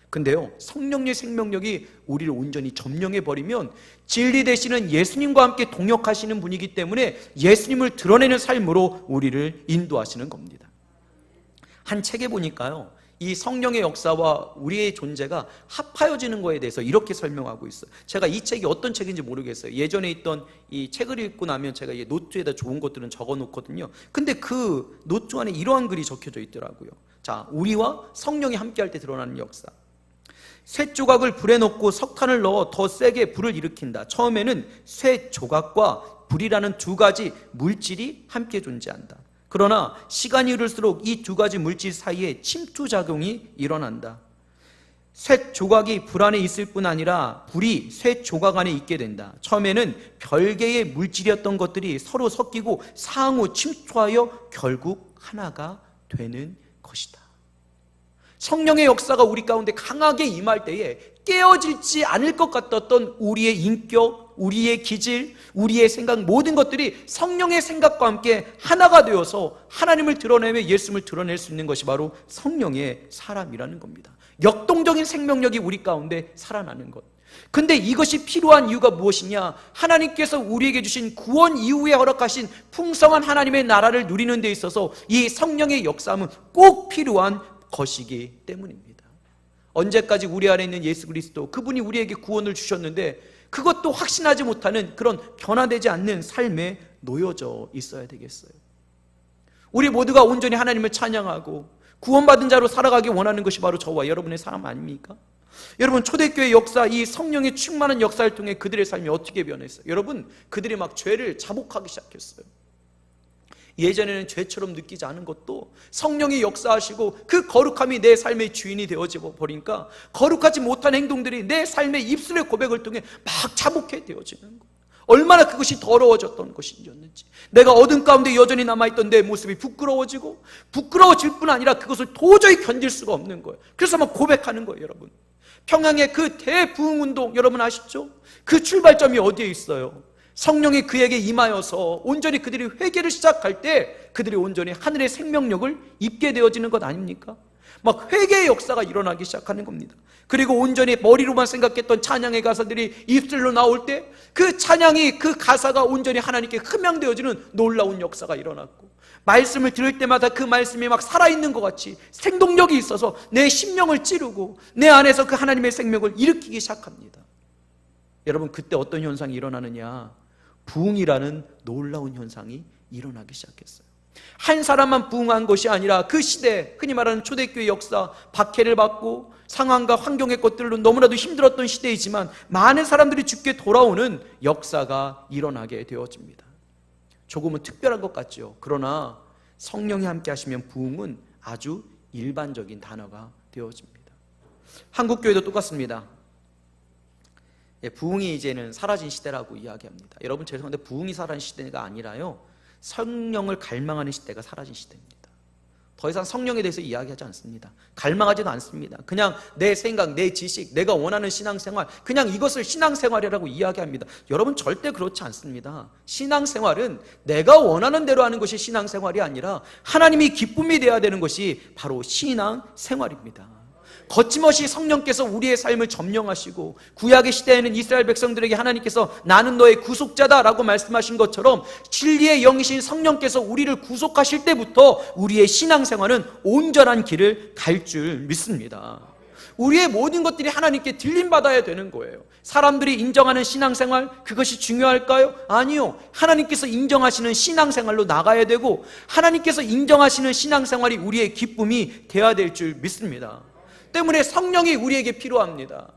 근데요, 성령의 생명력이 우리를 온전히 점령해버리면 진리 되시는 예수님과 함께 동역하시는 분이기 때문에 예수님을 드러내는 삶으로 우리를 인도하시는 겁니다. 한 책에 보니까요, 이 성령의 역사와 우리의 존재가 합하여지는 거에 대해서 이렇게 설명하고 있어요. 제가 이 책이 어떤 책인지 모르겠어요. 예전에 있던 이 책을 읽고 나면 제가 이 노트에다 좋은 것들은 적어 놓거든요. 근데 그 노트 안에 이러한 글이 적혀져 있더라고요. 자, 우리와 성령이 함께할 때 드러나는 역사. 쇠 조각을 불에 넣고 석탄을 넣어 더 세게 불을 일으킨다. 처음에는 쇠 조각과 불이라는 두 가지 물질이 함께 존재한다. 그러나 시간이 흐를수록 이 두 가지 물질 사이에 침투작용이 일어난다. 쇠 조각이 불 안에 있을 뿐 아니라 불이 쇠 조각 안에 있게 된다. 처음에는 별개의 물질이었던 것들이 서로 섞이고 상호 침투하여 결국 하나가 되는 것이다. 성령의 역사가 우리 가운데 강하게 임할 때에 깨어지지 않을 것 같았던 우리의 인격, 우리의 기질, 우리의 생각, 모든 것들이 성령의 생각과 함께 하나가 되어서 하나님을 드러내며 예수님을 드러낼 수 있는 것이 바로 성령의 사람이라는 겁니다. 역동적인 생명력이 우리 가운데 살아나는 것. 근데 이것이 필요한 이유가 무엇이냐? 하나님께서 우리에게 주신 구원 이후에 허락하신 풍성한 하나님의 나라를 누리는 데 있어서 이 성령의 역사함은 꼭 필요한 것이기 때문입니다. 언제까지 우리 안에 있는 예수 그리스도, 그분이 우리에게 구원을 주셨는데 그것도 확신하지 못하는 그런 변화되지 않는 삶에 놓여져 있어야 되겠어요? 우리 모두가 온전히 하나님을 찬양하고 구원받은 자로 살아가기 원하는 것이 바로 저와 여러분의 삶 아닙니까? 여러분, 초대교회 역사, 이 성령의 충만한 역사를 통해 그들의 삶이 어떻게 변했어요? 여러분, 그들이 막 죄를 자복하기 시작했어요. 예전에는 죄처럼 느끼지 않은 것도 성령이 역사하시고 그 거룩함이 내 삶의 주인이 되어져 버리니까 거룩하지 못한 행동들이 내 삶의 입술의 고백을 통해 막 자복해 되어지는 것. 얼마나 그것이 더러워졌던 것이었는지, 내가 어둠 가운데 여전히 남아있던 내 모습이 부끄러워질 뿐 아니라 그것을 도저히 견딜 수가 없는 거예요. 그래서 막 고백하는 거예요. 여러분, 평양의 그 대부흥운동 여러분 아시죠? 그 출발점이 어디에 있어요? 성령이 그에게 임하여서 온전히 그들이 회개를 시작할 때 그들이 온전히 하늘의 생명력을 입게 되어지는 것 아닙니까? 막 회개의 역사가 일어나기 시작하는 겁니다. 그리고 온전히 머리로만 생각했던 찬양의 가사들이 입술로 나올 때 그 찬양이, 그 가사가 온전히 하나님께 흠양되어지는 놀라운 역사가 일어났고, 말씀을 들을 때마다 그 말씀이 막 살아있는 것 같이 생동력이 있어서 내 심령을 찌르고 내 안에서 그 하나님의 생명을 일으키기 시작합니다. 여러분, 그때 어떤 현상이 일어나느냐? 부흥이라는 놀라운 현상이 일어나기 시작했어요. 한 사람만 부흥한 것이 아니라 그 시대, 흔히 말하는 초대교회 역사, 박해를 받고 상황과 환경의 것들로 너무나도 힘들었던 시대이지만 많은 사람들이 죽게 돌아오는 역사가 일어나게 되어집니다. 조금은 특별한 것 같죠. 그러나 성령이 함께 하시면 부흥은 아주 일반적인 단어가 되어집니다. 한국 교회도 똑같습니다. 부흥이 이제는 사라진 시대라고 이야기합니다. 여러분 죄송한데 부흥이 사라진 시대가 아니라요, 성령을 갈망하는 시대가 사라진 시대입니다. 더 이상 성령에 대해서 이야기하지 않습니다. 갈망하지도 않습니다. 그냥 내 생각, 내 지식, 내가 원하는 신앙생활, 그냥 이것을 신앙생활이라고 이야기합니다. 여러분 절대 그렇지 않습니다. 신앙생활은 내가 원하는 대로 하는 것이 신앙생활이 아니라 하나님이 기쁨이 되어야 되는 것이 바로 신앙생활입니다. 거침없이 성령께서 우리의 삶을 점령하시고, 구약의 시대에는 이스라엘 백성들에게 하나님께서 나는 너의 구속자다 라고 말씀하신 것처럼 진리의 영이신 성령께서 우리를 구속하실 때부터 우리의 신앙생활은 온전한 길을 갈 줄 믿습니다. 우리의 모든 것들이 하나님께 들림받아야 되는 거예요. 사람들이 인정하는 신앙생활, 그것이 중요할까요? 아니요. 하나님께서 인정하시는 신앙생활로 나가야 되고, 하나님께서 인정하시는 신앙생활이 우리의 기쁨이 되어야 될 줄 믿습니다. 때문에 성령이 우리에게 필요합니다.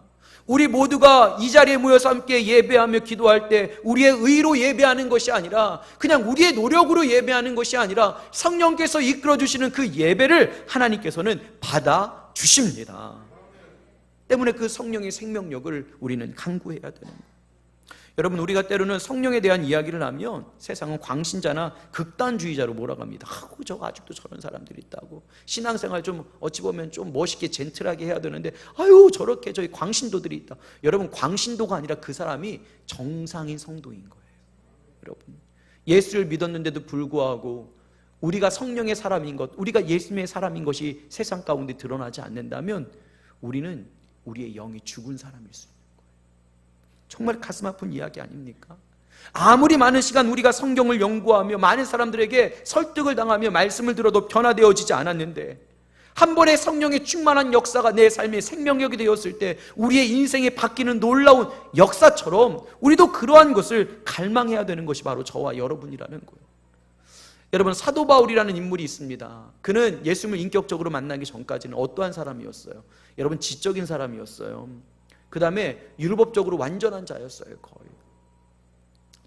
우리 모두가 이 자리에 모여서 함께 예배하며 기도할 때 우리의 의로 예배하는 것이 아니라, 그냥 우리의 노력으로 예배하는 것이 아니라 성령께서 이끌어주시는 그 예배를 하나님께서는 받아주십니다. 때문에 그 성령의 생명력을 우리는 강구해야 되는 거예요. 여러분, 우리가 때로는 성령에 대한 이야기를 하면 세상은 광신자나 극단주의자로 몰아갑니다. 저 아직도 저런 사람들이 있다고. 신앙생활 좀 어찌 보면 좀 멋있게 젠틀하게 해야 되는데 저렇게 저희 광신도들이 있다. 여러분, 광신도가 아니라 그 사람이 정상인 성도인 거예요. 여러분, 예수를 믿었는데도 불구하고 우리가 성령의 사람인 것, 우리가 예수님의 사람인 것이 세상 가운데 드러나지 않는다면 우리는 우리의 영이 죽은 사람일 수 있습니다. 정말 가슴 아픈 이야기 아닙니까? 아무리 많은 시간 우리가 성경을 연구하며 많은 사람들에게 설득을 당하며 말씀을 들어도 변화되어지지 않았는데, 한 번의 성령의 충만한 역사가 내 삶의 생명력이 되었을 때 우리의 인생이 바뀌는 놀라운 역사처럼 우리도 그러한 것을 갈망해야 되는 것이 바로 저와 여러분이라는 거예요. 여러분, 사도 바울이라는 인물이 있습니다. 그는 예수님을 인격적으로 만나기 전까지는 어떠한 사람이었어요? 여러분, 지적인 사람이었어요. 그 다음에 율법적으로 완전한 자였어요. 거의.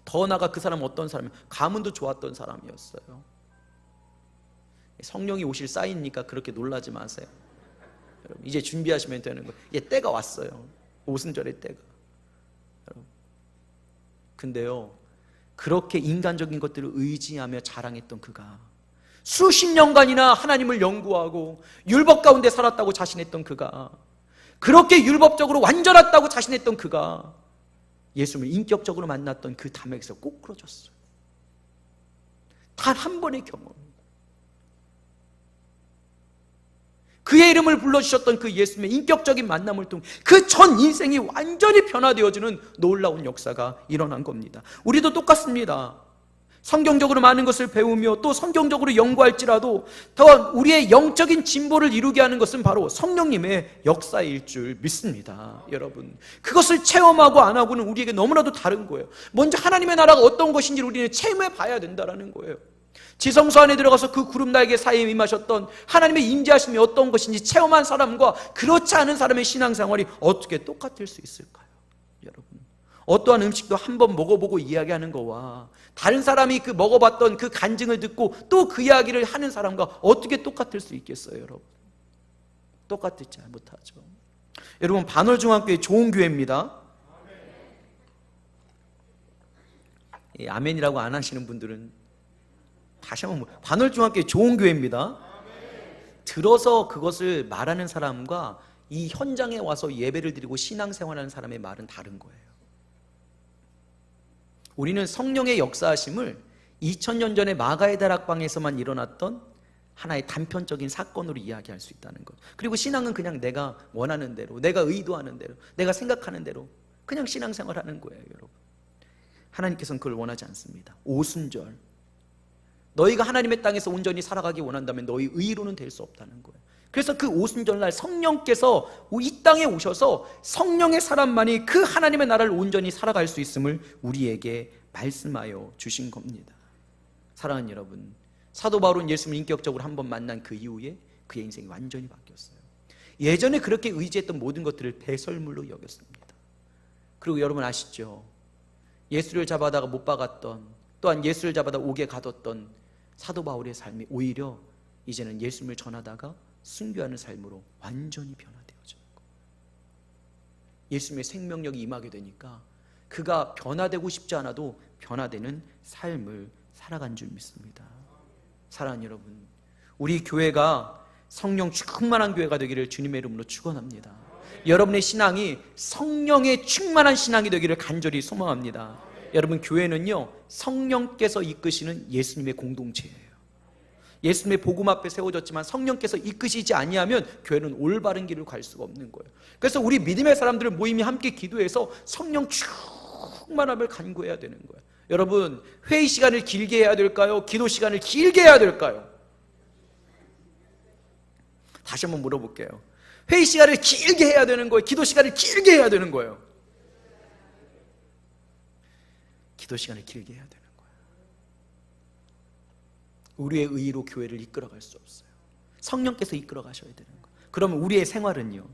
더 나아가 그 사람은 어떤 사람이에요? 가문도 좋았던 사람이었어요. 성령이 오실 사인이니까 그렇게 놀라지 마세요. 여러분, 이제 준비하시면 되는 거예요. 때가 왔어요. 오순절의 때가. 여러분, 근데요, 그렇게 인간적인 것들을 의지하며 자랑했던 그가, 수십 년간이나 하나님을 연구하고 율법 가운데 살았다고 자신했던 그가, 그렇게 율법적으로 완전했다고 자신했던 그가 예수님을 인격적으로 만났던 그 담에서 꼬꾸러졌어요. 단 한 번의 경험. 그의 이름을 불러주셨던 그 예수님의 인격적인 만남을 통해 그 전 인생이 완전히 변화되어지는 놀라운 역사가 일어난 겁니다. 우리도 똑같습니다. 성경적으로 많은 것을 배우며 또 성경적으로 연구할지라도 더 우리의 영적인 진보를 이루게 하는 것은 바로 성령님의 역사일 줄 믿습니다. 여러분, 그것을 체험하고 안 하고는 우리에게 너무나도 다른 거예요. 먼저 하나님의 나라가 어떤 것인지 우리는 체험해 봐야 된다는 거예요. 지성소 안에 들어가서 그 구름 날개 사이에 임하셨던 하나님의 임재하심이 어떤 것인지 체험한 사람과 그렇지 않은 사람의 신앙생활이 어떻게 똑같을 수 있을까요? 여러분, 어떠한 음식도 한번 먹어보고 이야기하는 거와 다른 사람이 그 먹어봤던 그 간증을 듣고 또 그 이야기를 하는 사람과 어떻게 똑같을 수 있겠어요? 여러분, 똑같지 못하죠. 여러분, 반월중앙교회 좋은 교회입니다. 아멘이라고 안 하시는 분들은 다시 한번, 반월중앙교회 좋은 교회입니다. 들어서 그것을 말하는 사람과 이 현장에 와서 예배를 드리고 신앙생활하는 사람의 말은 다른 거예요. 우리는 성령의 역사하심을 2000년 전에 마가의 다락방에서만 일어났던 하나의 단편적인 사건으로 이야기할 수 있다는 것. 그리고 신앙은 그냥 내가 원하는 대로, 내가 의도하는 대로, 내가 생각하는 대로 그냥 신앙생활하는 거예요. 여러분, 하나님께서는 그걸 원하지 않습니다. 오순절, 너희가 하나님의 땅에서 온전히 살아가기 원한다면 너희 의로는 될 수 없다는 거예요. 그래서 그 오순절날 성령께서 이 땅에 오셔서 성령의 사람만이 그 하나님의 나라를 온전히 살아갈 수 있음을 우리에게 말씀하여 주신 겁니다. 사랑하는 여러분, 사도 바울은 예수님을 인격적으로 한번 만난 그 이후에 그의 인생이 완전히 바뀌었어요. 예전에 그렇게 의지했던 모든 것들을 배설물로 여겼습니다. 그리고 여러분 아시죠? 예수를 잡아다가 못 박았던 또한 예수를 잡아다 옥에 가뒀던 사도 바울의 삶이 오히려 이제는 예수님을 전하다가 순교하는 삶으로 완전히 변화되어져 있고, 예수님의 생명력이 임하게 되니까 그가 변화되고 싶지 않아도 변화되는 삶을 살아간 줄 믿습니다. 사랑하는 여러분, 우리 교회가 성령 충만한 교회가 되기를 주님의 이름으로 축원합니다. 여러분의 신앙이 성령의 충만한 신앙이 되기를 간절히 소망합니다. 여러분, 교회는요, 성령께서 이끄시는 예수님의 공동체예요. 예수님의 복음 앞에 세워졌지만 성령께서 이끄시지 아니하면 교회는 올바른 길을 갈 수가 없는 거예요. 그래서 우리 믿음의 사람들 모임이 함께 기도해서 성령 충만함을 간구해야 되는 거예요. 여러분, 회의 시간을 길게 해야 될까요? 기도 시간을 길게 해야 될까요? 다시 한번 물어볼게요. 회의 시간을 길게 해야 되는 거예요? 기도 시간을 길게 해야 되는 거예요? 기도 시간을 길게 해야 되는 거예요. 우리의 의의로 교회를 이끌어갈 수 없어요. 성령께서 이끌어 가셔야 되는 거예요. 그러면 우리의 생활은요,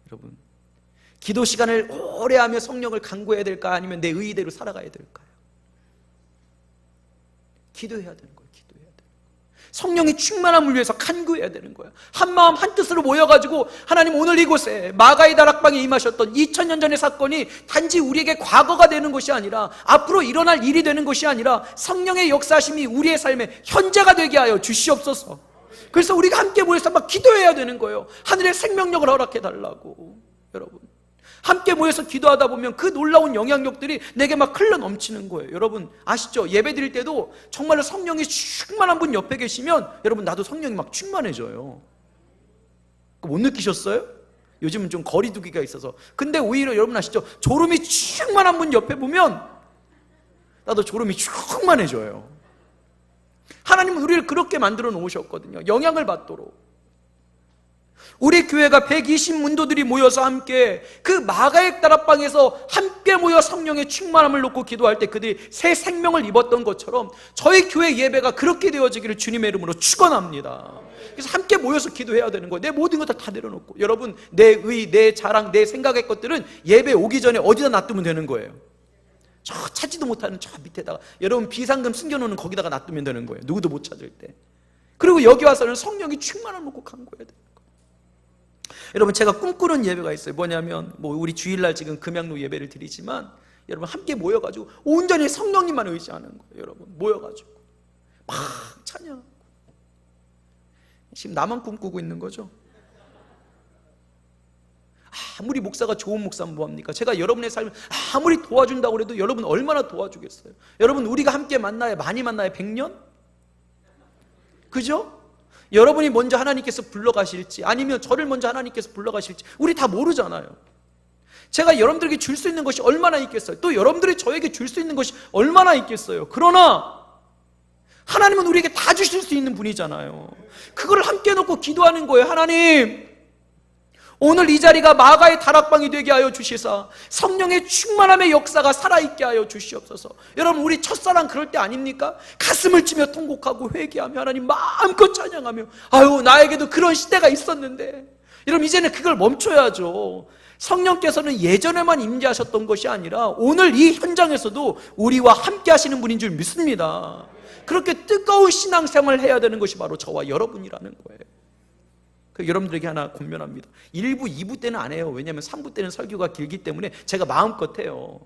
여러분, 기도 시간을 오래 하며 성령을 간구해야 될까? 아니면 내 의의대로 살아가야 될까요? 기도해야 되는 거예요. 기도해야 되는 거예요. 성령의 충만함을 위해서 간구해야 되는 거예요. 한 마음 한 뜻으로 모여가지고 하나님, 오늘 이곳에 마가의 다락방에 임하셨던 2000년 전의 사건이 단지 우리에게 과거가 되는 것이 아니라 앞으로 일어날 일이 되는 것이 아니라 성령의 역사심이 우리의 삶에 현재가 되게 하여 주시옵소서. 그래서 우리가 함께 모여서 막 기도해야 되는 거예요. 하늘의 생명력을 허락해 달라고. 여러분, 함께 모여서 기도하다 보면 그 놀라운 영향력들이 내게 막 흘러 넘치는 거예요. 여러분 아시죠? 예배 드릴 때도 정말로 성령이 충만한 분 옆에 계시면 여러분, 나도 성령이 막 충만해져요. 못 느끼셨어요? 요즘은 좀 거리두기가 있어서. 근데 오히려 여러분 아시죠? 졸음이 충만한 분 옆에 보면 나도 졸음이 충만해져요. 하나님은 우리를 그렇게 만들어 놓으셨거든요. 영향을 받도록. 우리 교회가 120문도들이 모여서 함께 그 마가의 다락방에서 함께 모여 성령의 충만함을 놓고 기도할 때 그들이 새 생명을 입었던 것처럼 저희 교회 예배가 그렇게 되어지기를 주님의 이름으로 축원합니다. 그래서 함께 모여서 기도해야 되는 거예요. 내 모든 것을 다 내려놓고. 여러분, 내 의, 내 자랑, 내 생각의 것들은 예배 오기 전에 어디다 놔두면 되는 거예요. 저 찾지도 못하는 저 밑에다가, 여러분 비상금 숨겨놓는 거기다가 놔두면 되는 거예요. 누구도 못 찾을 때. 그리고 여기 와서는 성령이 충만함을 놓고 간구해야 돼요. 여러분, 제가 꿈꾸는 예배가 있어요. 뭐냐면 우리 주일날 지금 금양로 예배를 드리지만 여러분 함께 모여가지고 온전히 성령님만 의지하는 거예요. 여러분 모여가지고 막 찬양하고. 지금 나만 꿈꾸고 있는 거죠? 아무리 목사가 좋은 목사면 뭐합니까? 제가 여러분의 삶을 아무리 도와준다고 해도 여러분 얼마나 도와주겠어요? 여러분, 우리가 함께 만나야, 많이 만나야 100년? 그죠? 여러분이 먼저 하나님께서 불러가실지 아니면 저를 먼저 하나님께서 불러가실지 우리 다 모르잖아요. 제가 여러분들에게 줄 수 있는 것이 얼마나 있겠어요? 또 여러분들이 저에게 줄 수 있는 것이 얼마나 있겠어요? 그러나 하나님은 우리에게 다 주실 수 있는 분이잖아요. 그걸 함께 놓고 기도하는 거예요. 하나님, 오늘 이 자리가 마가의 다락방이 되게 하여 주시사 성령의 충만함의 역사가 살아있게 하여 주시옵소서. 여러분, 우리 첫사랑 그럴 때 아닙니까? 가슴을 치며 통곡하고 회개하며 하나님 마음껏 찬양하며, 아유 나에게도 그런 시대가 있었는데. 여러분, 이제는 그걸 멈춰야죠. 성령께서는 예전에만 임재하셨던 것이 아니라 오늘 이 현장에서도 우리와 함께 하시는 분인 줄 믿습니다. 그렇게 뜨거운 신앙생활을 해야 되는 것이 바로 저와 여러분이라는 거예요. 여러분들에게 하나 권면합니다. 1부, 2부 때는 안 해요. 왜냐하면 3부 때는 설교가 길기 때문에 제가 마음껏 해요.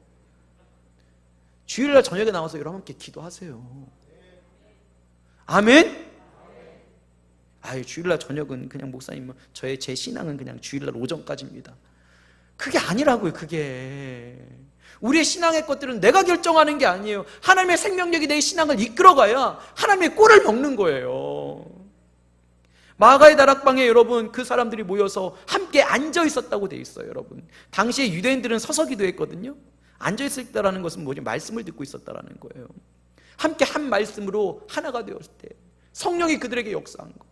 주일날 저녁에 나와서 여러분께 기도하세요. 아멘? 아유, 주일날 저녁은 그냥 목사님, 제 신앙은 그냥 주일날 오전까지입니다. 그게 아니라고요. 그게 우리의 신앙의 것들은 내가 결정하는 게 아니에요. 하나님의 생명력이 내 신앙을 이끌어가야 하나님의 꼴을 먹는 거예요. 마가의 다락방에 여러분 그 사람들이 모여서 함께 앉아 있었다고 돼 있어요. 여러분, 당시에 유대인들은 서서 기도했거든요. 앉아 있을 때라는 것은 뭐지? 말씀을 듣고 있었다라는 거예요. 함께 한 말씀으로 하나가 되었을 때 성령이 그들에게 역사한 거.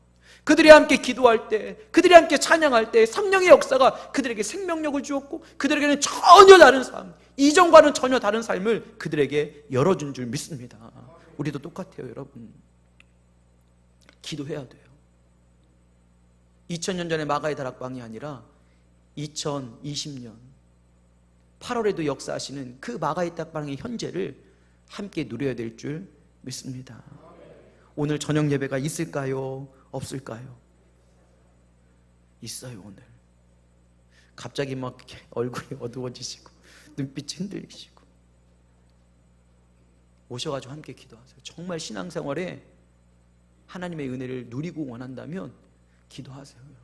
그들이 함께 기도할 때, 그들이 함께 찬양할 때 성령의 역사가 그들에게 생명력을 주었고 그들에게는 전혀 다른 삶, 이전과는 전혀 다른 삶을 그들에게 열어준 줄 믿습니다. 우리도 똑같아요. 여러분, 기도해야 돼요. 2000년 전에 마가의 다락방이 아니라 2020년 8월에도 역사하시는 그 마가의 다락방의 현재를 함께 누려야 될 줄 믿습니다. 오늘 저녁 예배가 있을까요? 없을까요? 있어요. 오늘 갑자기 막 얼굴이 어두워지시고 눈빛이 흔들리시고 오셔가지고 함께 기도하세요. 정말 신앙생활에 하나님의 은혜를 누리고 원한다면 기도하세요, 여러분.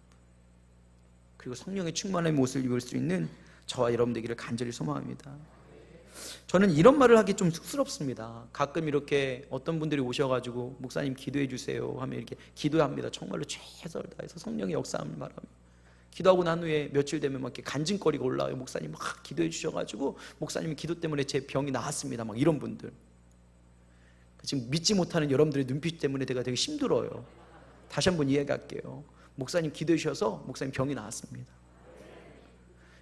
그리고 성령의 충만한 모습을 입을 수 있는 저와 여러분 되기를 간절히 소망합니다. 저는 이런 말을 하기 좀 쑥스럽습니다. 가끔 이렇게 어떤 분들이 오셔가지고 목사님 기도해 주세요 하면 이렇게 기도합니다. 정말로 최선을 다해서 성령의 역사함을 말하며 기도하고 난 후에 며칠 되면 막 이렇게 간증거리가 올라와요. 목사님 막 기도해 주셔가지고 목사님 기도 때문에 제 병이 나았습니다. 막 이런 분들, 지금 믿지 못하는 여러분들의 눈빛 때문에 제가 되게 힘들어요. 다시 한번 이야기할게요. 목사님 기도해 주셔서 목사님 병이 나았습니다.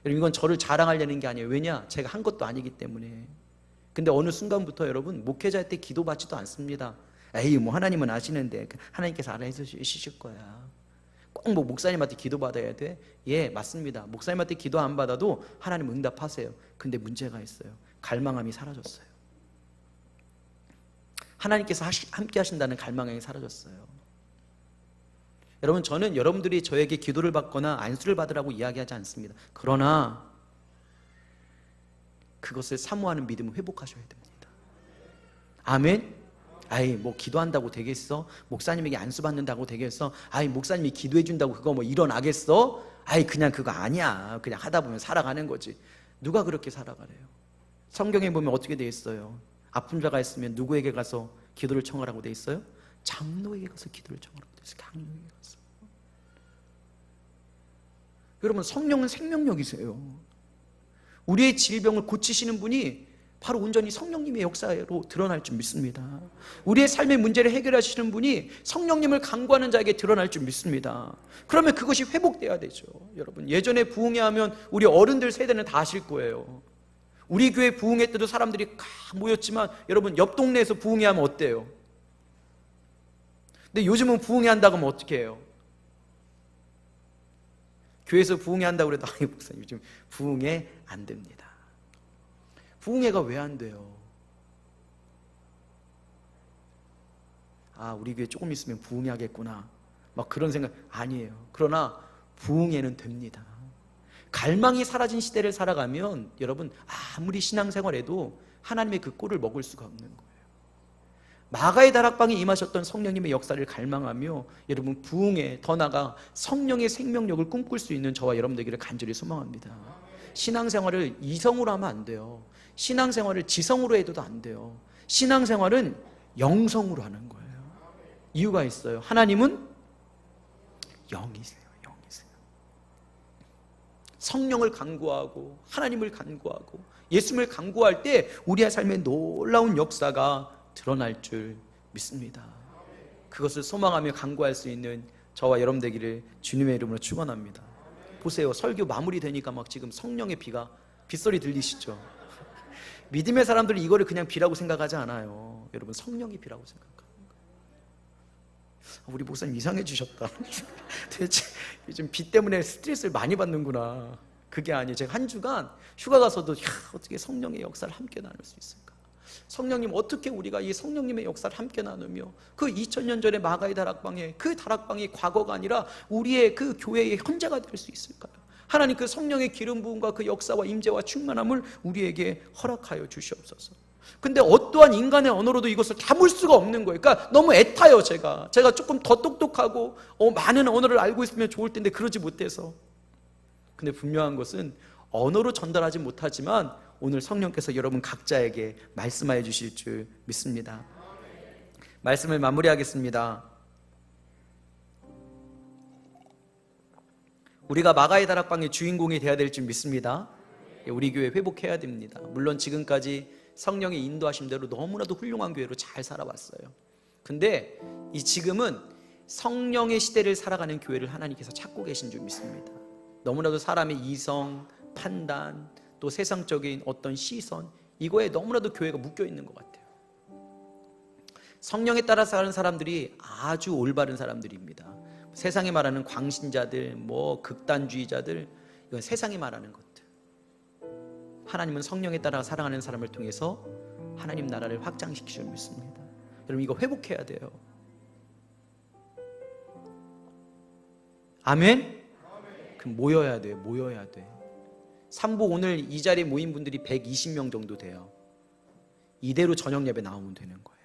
여러분, 이건 저를 자랑하려는 게 아니에요. 왜냐? 제가 한 것도 아니기 때문에. 근데 어느 순간부터 여러분 목회자 때 기도받지도 않습니다. 에이 뭐 하나님은 아시는데 하나님께서 알아서 주실 거야. 꼭 뭐 목사님한테 기도받아야 돼? 예, 맞습니다. 목사님한테 기도 안 받아도 하나님 응답하세요. 근데 문제가 있어요. 갈망함이 사라졌어요. 하나님께서 함께 하신다는 갈망함이 사라졌어요. 여러분, 저는 여러분들이 저에게 기도를 받거나 안수를 받으라고 이야기하지 않습니다. 그러나 그것을 사모하는 믿음을 회복하셔야 됩니다. 아멘? 아이 뭐 기도한다고 되겠어? 목사님에게 안수 받는다고 되겠어? 아이 목사님이 기도해 준다고 그거 뭐 일어나겠어? 아이 그냥 그거 아니야. 그냥 하다 보면 살아가는 거지. 누가 그렇게 살아가래요? 성경에 보면 어떻게 돼 있어요? 아픈 자가 있으면 누구에게 가서 기도를 청하라고 돼 있어요? 장로에게 가서 기도를 청하라고 돼 있어요. 장로에게 가서. 여러분, 성령은 생명력이세요. 우리의 질병을 고치시는 분이 바로 온전히 성령님의 역사로 드러날 줄 믿습니다. 우리의 삶의 문제를 해결하시는 분이 성령님을 간구하는 자에게 드러날 줄 믿습니다. 그러면 그것이 회복돼야 되죠. 여러분, 예전에 부흥회 하면 우리 어른들 세대는 다 아실 거예요. 우리 교회 부흥회 때도 사람들이 다 모였지만 여러분, 옆 동네에서 부흥회 하면 어때요? 근데 요즘은 부흥회 한다고 하면 어떻게 해요? 교회에서 부흥회 한다고 그래도 아니 목사님 요즘 부흥회 안 됩니다. 부흥회가 왜 안 돼요? 아, 우리 교회 조금 있으면 부흥회 하겠구나 막 그런 생각 아니에요. 그러나 부흥회는 됩니다. 갈망이 사라진 시대를 살아가면 여러분 아무리 신앙생활해도 하나님의 그 꼴을 먹을 수가 없는 거예요. 마가의 다락방에 임하셨던 성령님의 역사를 갈망하며 여러분 부흥회, 더 나아가 성령의 생명력을 꿈꿀 수 있는 저와 여러분 되기를 간절히 소망합니다. 신앙생활을 이성으로 하면 안 돼요. 신앙생활을 지성으로 해도 안 돼요. 신앙생활은 영성으로 하는 거예요. 이유가 있어요. 하나님은 영이세요. 영이세요. 성령을 간구하고 하나님을 간구하고 예수님을 간구할 때 우리의 삶에 놀라운 역사가 드러날 줄 믿습니다. 그것을 소망하며 간구할 수 있는 저와 여러분 되기를 주님의 이름으로 축원합니다. 보세요. 설교 마무리되니까 막 지금 성령의 비가 빗소리 들리시죠? 믿음의 사람들이 이거를 그냥 비라고 생각하지 않아요. 여러분, 성령의 비라고 생각합니다. 우리 목사님 이상해지셨다. 대체 요즘 비 때문에 스트레스를 많이 받는구나. 그게 아니에요. 제가 한 주간 휴가 가서도 어떻게 성령의 역사를 함께 나눌 수 있을까? 성령님, 어떻게 우리가 이 성령님의 역사를 함께 나누며 그 2000년 전의 마가의 다락방에 그 다락방이 과거가 아니라 우리의 그 교회의 현재가 될 수 있을까요? 하나님, 그 성령의 기름 부음과 그 역사와 임재와 충만함을 우리에게 허락하여 주시옵소서. 근데 어떠한 인간의 언어로도 이것을 담을 수가 없는 거예요. 그러니까 너무 애타요. 제가 조금 더 똑똑하고 많은 언어를 알고 있으면 좋을 텐데 그러지 못해서. 근데 분명한 것은 언어로 전달하지 못하지만 오늘 성령께서 여러분 각자에게 말씀하여 주실 줄 믿습니다. 말씀을 마무리하겠습니다. 우리가 마가의 다락방의 주인공이 되어야 될 줄 믿습니다. 우리 교회 회복해야 됩니다. 물론 지금까지 성령의 인도하심대로 너무나도 훌륭한 교회로 잘 살아왔어요. 근데 이 지금은 성령의 시대를 살아가는 교회를 하나님께서 찾고 계신 줄 믿습니다. 너무나도 사람의 이성, 판단, 또 세상적인 어떤 시선, 이거에 너무나도 교회가 묶여 있는 것 같아요. 성령에 따라 사는 사람들이 아주 올바른 사람들입니다. 세상에 말하는 광신자들, 극단주의자들, 이건 세상이 말하는 것들. 하나님은 성령에 따라 살아가는 사람을 통해서 하나님 나라를 확장시킬 줄 믿습니다. 여러분 이거 회복해야 돼요. 아멘? 그럼 모여야 돼요. 모여야 돼. 삼부 오늘 이 자리에 모인 분들이 120명 정도 돼요. 이대로 저녁 예배 나오면 되는 거예요.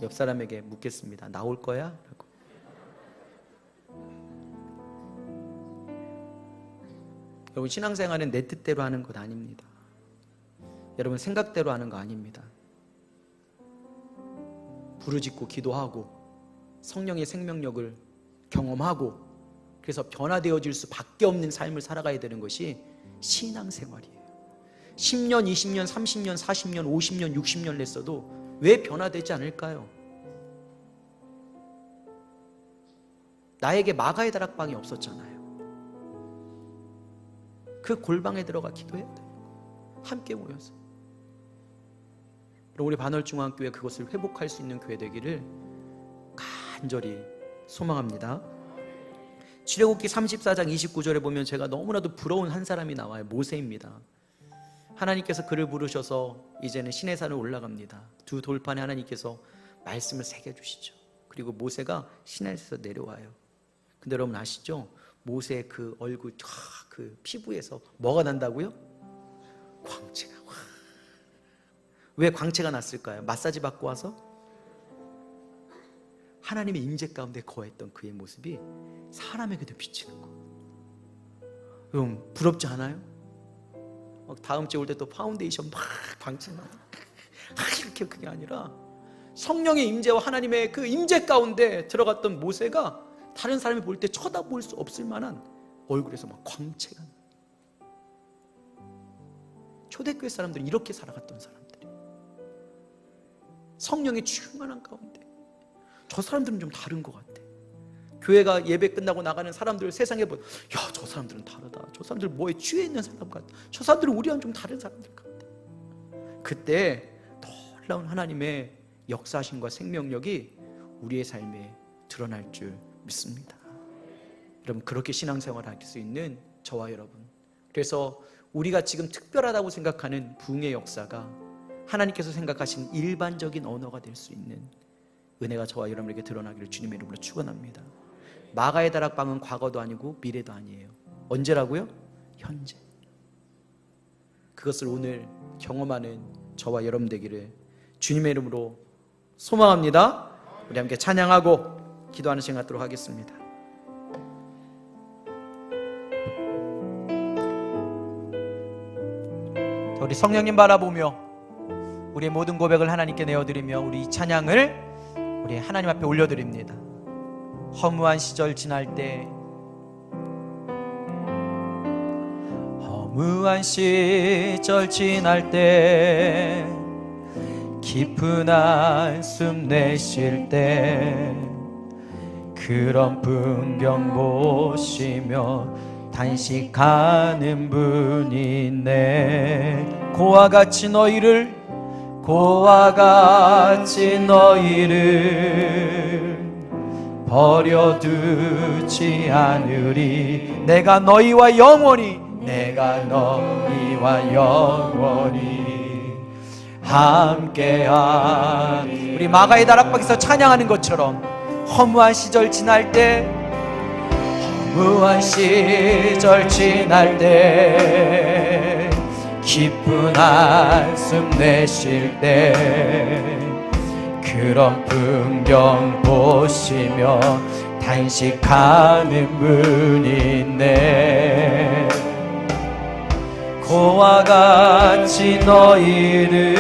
옆 사람에게 묻겠습니다. 나올 거야? 라고. 여러분 신앙생활은 내 뜻대로 하는 것 아닙니다. 여러분 생각대로 하는 거 아닙니다. 부르짖고 기도하고 성령의 생명력을 경험하고 그래서 변화되어질 수밖에 없는 삶을 살아가야 되는 것이 신앙생활이에요. 10년, 20년, 30년, 40년, 50년, 60년 했어도 왜 변화되지 않을까요? 나에게 마가의 다락방이 없었잖아요. 그 골방에 들어가 기도해야 돼요. 함께 모여서. 우리 반월중앙교회 그것을 회복할 수 있는 교회 되기를 간절히 소망합니다. 출애굽기 34장 29절에 보면 제가 너무나도 부러운 한 사람이 나와요. 모세입니다. 하나님께서 그를 부르셔서 이제는 시내산을 올라갑니다. 두 돌판에 하나님께서 말씀을 새겨주시죠. 그리고 모세가 시내에서 내려와요. 근데 여러분 아시죠? 모세의 그 얼굴, 그 피부에서 뭐가 난다고요? 광채가. 왜 광채가 났을까요? 마사지 받고 와서? 하나님의 임재 가운데 거했던 그의 모습이 사람에게도 비치는 거. 여러분 부럽지 않아요? 다음 주에 올 때 또 파운데이션 막 광채나 이렇게 그게 아니라 성령의 임재와 하나님의 그 임재 가운데 들어갔던 모세가 다른 사람이 볼 때 쳐다볼 수 없을 만한 얼굴에서 막 광채가 나. 초대교회 사람들은 이렇게 살아갔던 사람들이 성령의 충만한 가운데. 저 사람들은 좀 다른 것 같아. 교회가 예배 끝나고 나가는 사람들 세상에 보면 야, 저 사람들은 다르다. 저 사람들 뭐에 취해 있는 사람 같다. 저 사람들은 우리와는 좀 다른 사람들 같다. 그때 놀라운 하나님의 역사하심과 생명력이 우리의 삶에 드러날 줄 믿습니다. 여러분 그렇게 신앙생활을 할 수 있는 저와 여러분, 그래서 우리가 지금 특별하다고 생각하는 부흥의 역사가 하나님께서 생각하신 일반적인 언어가 될 수 있는 은혜가 저와 여러분에게 드러나기를 주님의 이름으로 축원합니다. 마가의 다락방은 과거도 아니고 미래도 아니에요. 언제라고요? 현재. 그것을 오늘 경험하는 저와 여러분 되기를 주님의 이름으로 소망합니다. 우리 함께 찬양하고 기도하는 시간 갖도록 하겠습니다. 우리 성령님 바라보며 우리의 모든 고백을 하나님께 내어드리며 우리 찬양을 우리 하나님 앞에 올려드립니다. 허무한 시절 지날 때, 허무한 시절 지날 때, 깊은 한숨 내쉴 때, 그런 풍경 보시며 단식하는 분이 있네. 고와 같이 너희를 버려두지 않으리. 내가 너희와 영원히 함께한. 우리 마가의 다락방에서 찬양하는 것처럼 허무한 시절 지날 때, 깊은 한숨 내쉴 때, 그런 풍경 보시며 단식하는 분이 있네. 고와 같이 너희를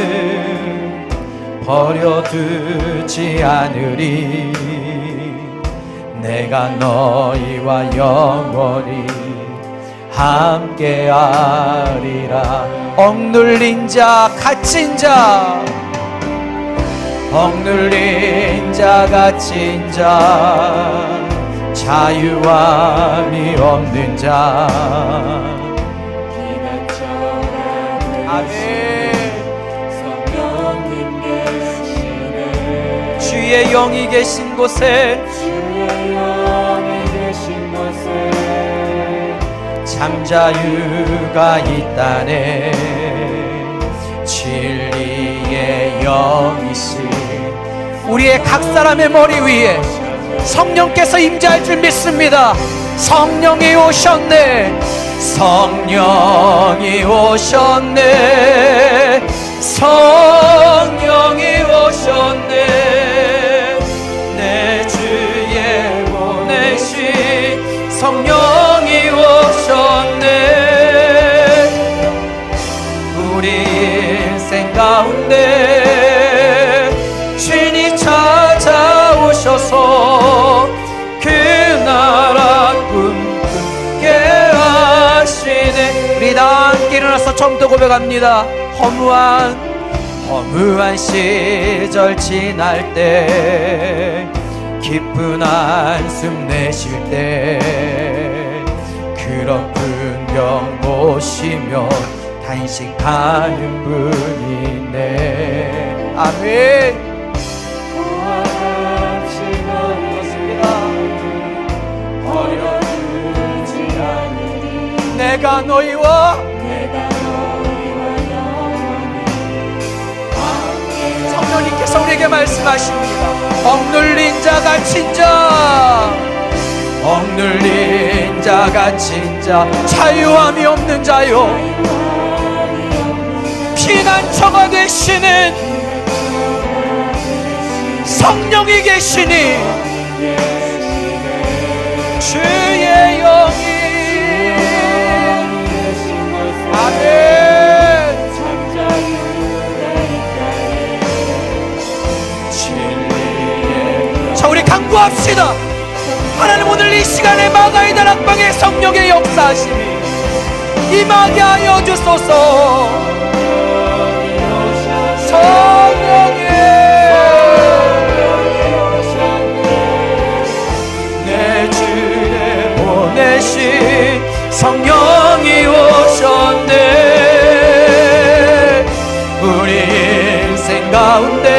버려두지 않으리. 내가 너희와 영원히 함께하리라. 억눌린 자, 갇힌 자, 억눌린 자, 갇힌 자, 자유함이 없는 자. 아멘. 성령님 계시네. 주의 영이 계신 곳에, 참 자유가 있다네. 진리의 영이시 우리의 각 사람의 머리 위에 성령께서 임재할 줄 믿습니다. 성령이 오셨네. 성령이 오셨네. 성령이 오셨네. 내 주에 보내신 성령이 오셨네. 우리 인생 가운데 주님이 찾아오셔서 그 나라 꿈꾸게 하시네. 우리 다 함께 일어나서 처음부터 고백합니다. 허무한 시절 지날 때, 기쁜 한숨 내쉴 때, 그런 풍경 보시며 단식하는 분이네. 아멘. 내가 너희와 성령님께서 우리에게 말씀하십니다. 억눌린 자 갇힌 자, 억눌린 자 갇힌 자, 자유함이 없는 자요, 피난처가 되시는 성령이 계시니 주의 영이 아멘. 진리의 자 우리 강구합시다. 하나님 오늘 이 시간에 마가의 다락방에 성령의 역사하심이 임하게 하여 주소서. 성령의 내 주에 보내신 성령이 오셨네. 우리 인생 가운데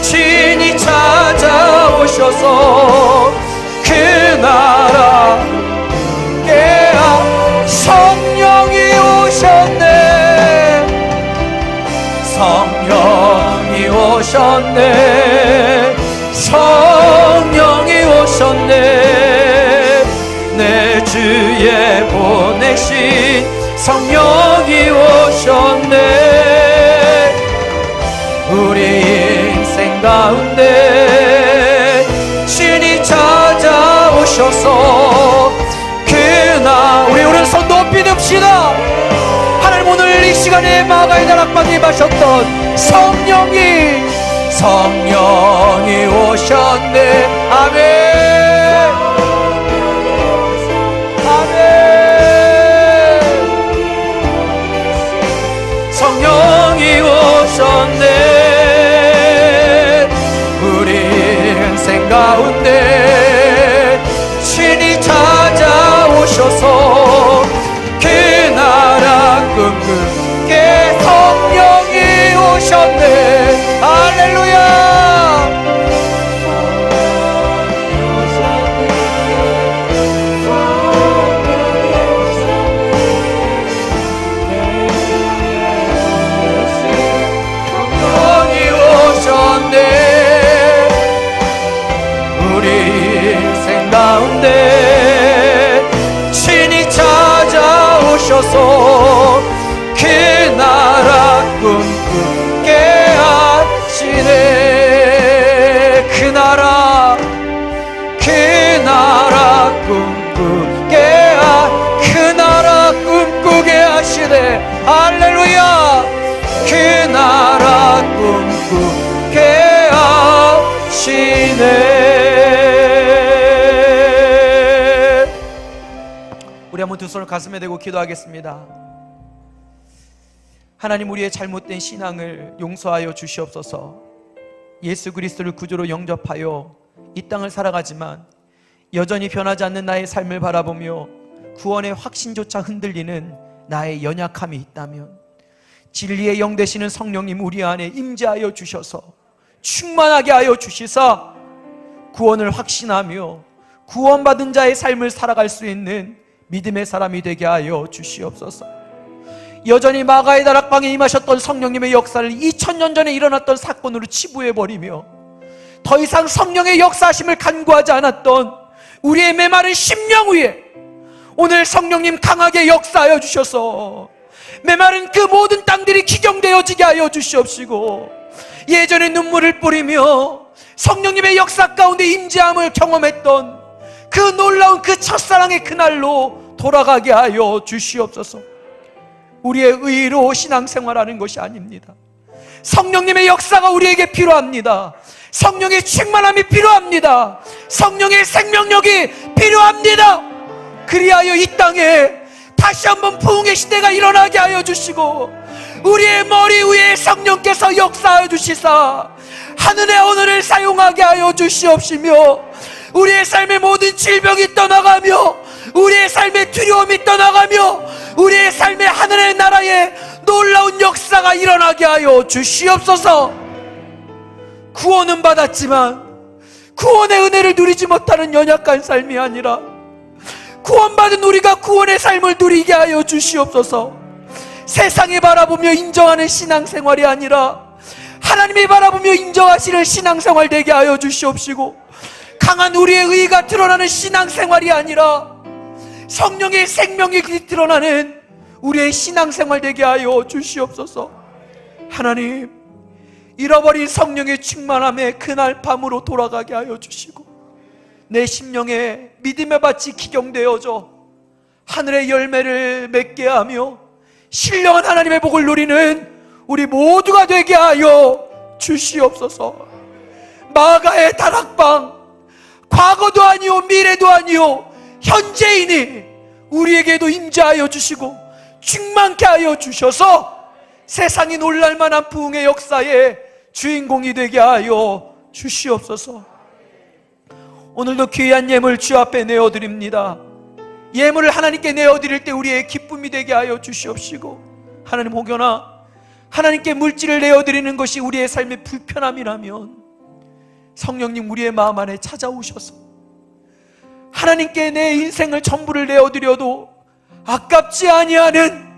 주인이 찾아오셔서 그 나라 깨야 성령이 오셨네. 성령이 오셨네. 성령이 오셨네. 내 주에 보내신 성령이 오셨네. 우리 인생 가운데 주님 찾아오셔서 그나 우리 오른손 높이 듭시다. 하나님 오늘 이 시간에 마가의 다락방에 임하셨던 성령이 오셨네. 아멘. 성령이 오셨네. 우리 인생 가운데 신이 찾아오셔서 그 나라 꿈꾸게 성령이 오셨네. 할렐루야. 가운데 신이 찾아오셔서 그 나라 꿈꾸게 하시네. 그 나라 꿈꾸게 하시네. 할렐루야. 그 나라 꿈꾸게 하시네. 우리 한번 두 손을 가슴에 대고 기도하겠습니다. 하나님 우리의 잘못된 신앙을 용서하여 주시옵소서. 예수 그리스도를 구주로 영접하여 이 땅을 살아가지만 여전히 변하지 않는 나의 삶을 바라보며 구원의 확신조차 흔들리는 나의 연약함이 있다면 진리의 영 되시는 성령님 우리 안에 임재하여 주셔서 충만하게 하여 주시사 구원을 확신하며 구원받은 자의 삶을 살아갈 수 있는 믿음의 사람이 되게 하여 주시옵소서. 여전히 마가의 다락방에 임하셨던 성령님의 역사를 2000년 전에 일어났던 사건으로 치부해버리며 더 이상 성령의 역사하심을 간구하지 않았던 우리의 메마른 심령 위에 오늘 성령님 강하게 역사하여 주셔서 메마른 그 모든 땅들이 기경되어지게 하여 주시옵시고, 예전에 눈물을 뿌리며 성령님의 역사 가운데 임재함을 경험했던 그 놀라운 그 첫사랑의 그날로 돌아가게 하여 주시옵소서. 우리의 의로 신앙생활하는 것이 아닙니다. 성령님의 역사가 우리에게 필요합니다. 성령의 충만함이 필요합니다. 성령의 생명력이 필요합니다. 그리하여 이 땅에 다시 한번 부흥의 시대가 일어나게 하여 주시고, 우리의 머리 위에 성령께서 역사하여 주시사 하늘의 언어를 사용하게 하여 주시옵시며, 우리의 삶의 모든 질병이 떠나가며 우리의 삶의 두려움이 떠나가며 우리의 삶의 하늘의 나라에 놀라운 역사가 일어나게 하여 주시옵소서. 구원은 받았지만 구원의 은혜를 누리지 못하는 연약한 삶이 아니라 구원받은 우리가 구원의 삶을 누리게 하여 주시옵소서. 세상이 바라보며 인정하는 신앙생활이 아니라 하나님이 바라보며 인정하시는 신앙생활 되게 하여 주시옵시고, 강한 우리의 의가 드러나는 신앙생활이 아니라 성령의 생명이 드러나는 우리의 신앙생활 되게 하여 주시옵소서. 하나님, 잃어버린 성령의 충만함에 그날 밤으로 돌아가게 하여 주시고, 내 심령에 믿음의 밭이 기경되어져 하늘의 열매를 맺게 하며 신령한 하나님의 복을 누리는 우리 모두가 되게 하여 주시옵소서. 마가의 다락방, 과거도 아니요 미래도 아니요 현재이니 우리에게도 임재하여 주시고 충만케 하여 주셔서 세상이 놀랄만한 부흥의 역사의 주인공이 되게 하여 주시옵소서. 오늘도 귀한 예물 주 앞에 내어드립니다. 예물을 하나님께 내어드릴 때 우리의 기쁨이 되게 하여 주시옵시고, 하나님, 혹여나 하나님께 물질을 내어드리는 것이 우리의 삶의 불편함이라면 성령님 우리의 마음 안에 찾아오셔서 하나님께 내 인생을 전부를 내어드려도 아깝지 아니하는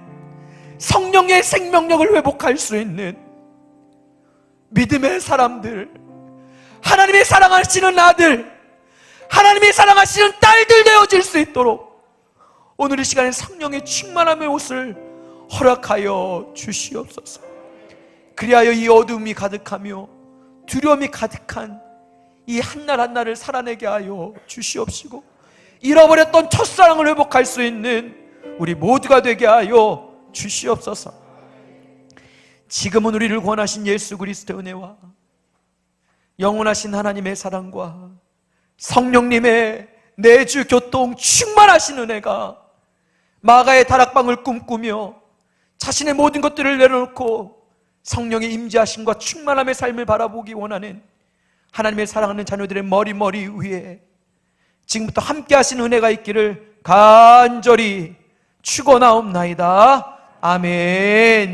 성령의 생명력을 회복할 수 있는 믿음의 사람들, 하나님의 사랑하시는 아들, 하나님의 사랑하시는 딸들 되어질 수 있도록 오늘 이 시간에 성령의 충만함의 옷을 허락하여 주시옵소서. 그리하여 이 어두움이 가득하며 두려움이 가득한 이 한날 한날을 살아내게 하여 주시옵시고, 잃어버렸던 첫사랑을 회복할 수 있는 우리 모두가 되게 하여 주시옵소서. 지금은 우리를 구원하신 예수 그리스도의 은혜와 영원하신 하나님의 사랑과 성령님의 내주 교통 충만하신 은혜가 마가의 다락방을 꿈꾸며 자신의 모든 것들을 내려놓고 성령의 임재하심과 충만함의 삶을 바라보기 원하는 하나님의 사랑하는 자녀들의 머리 위에 지금부터 함께 하신 은혜가 있기를 간절히 축원하옵나이다. 아멘.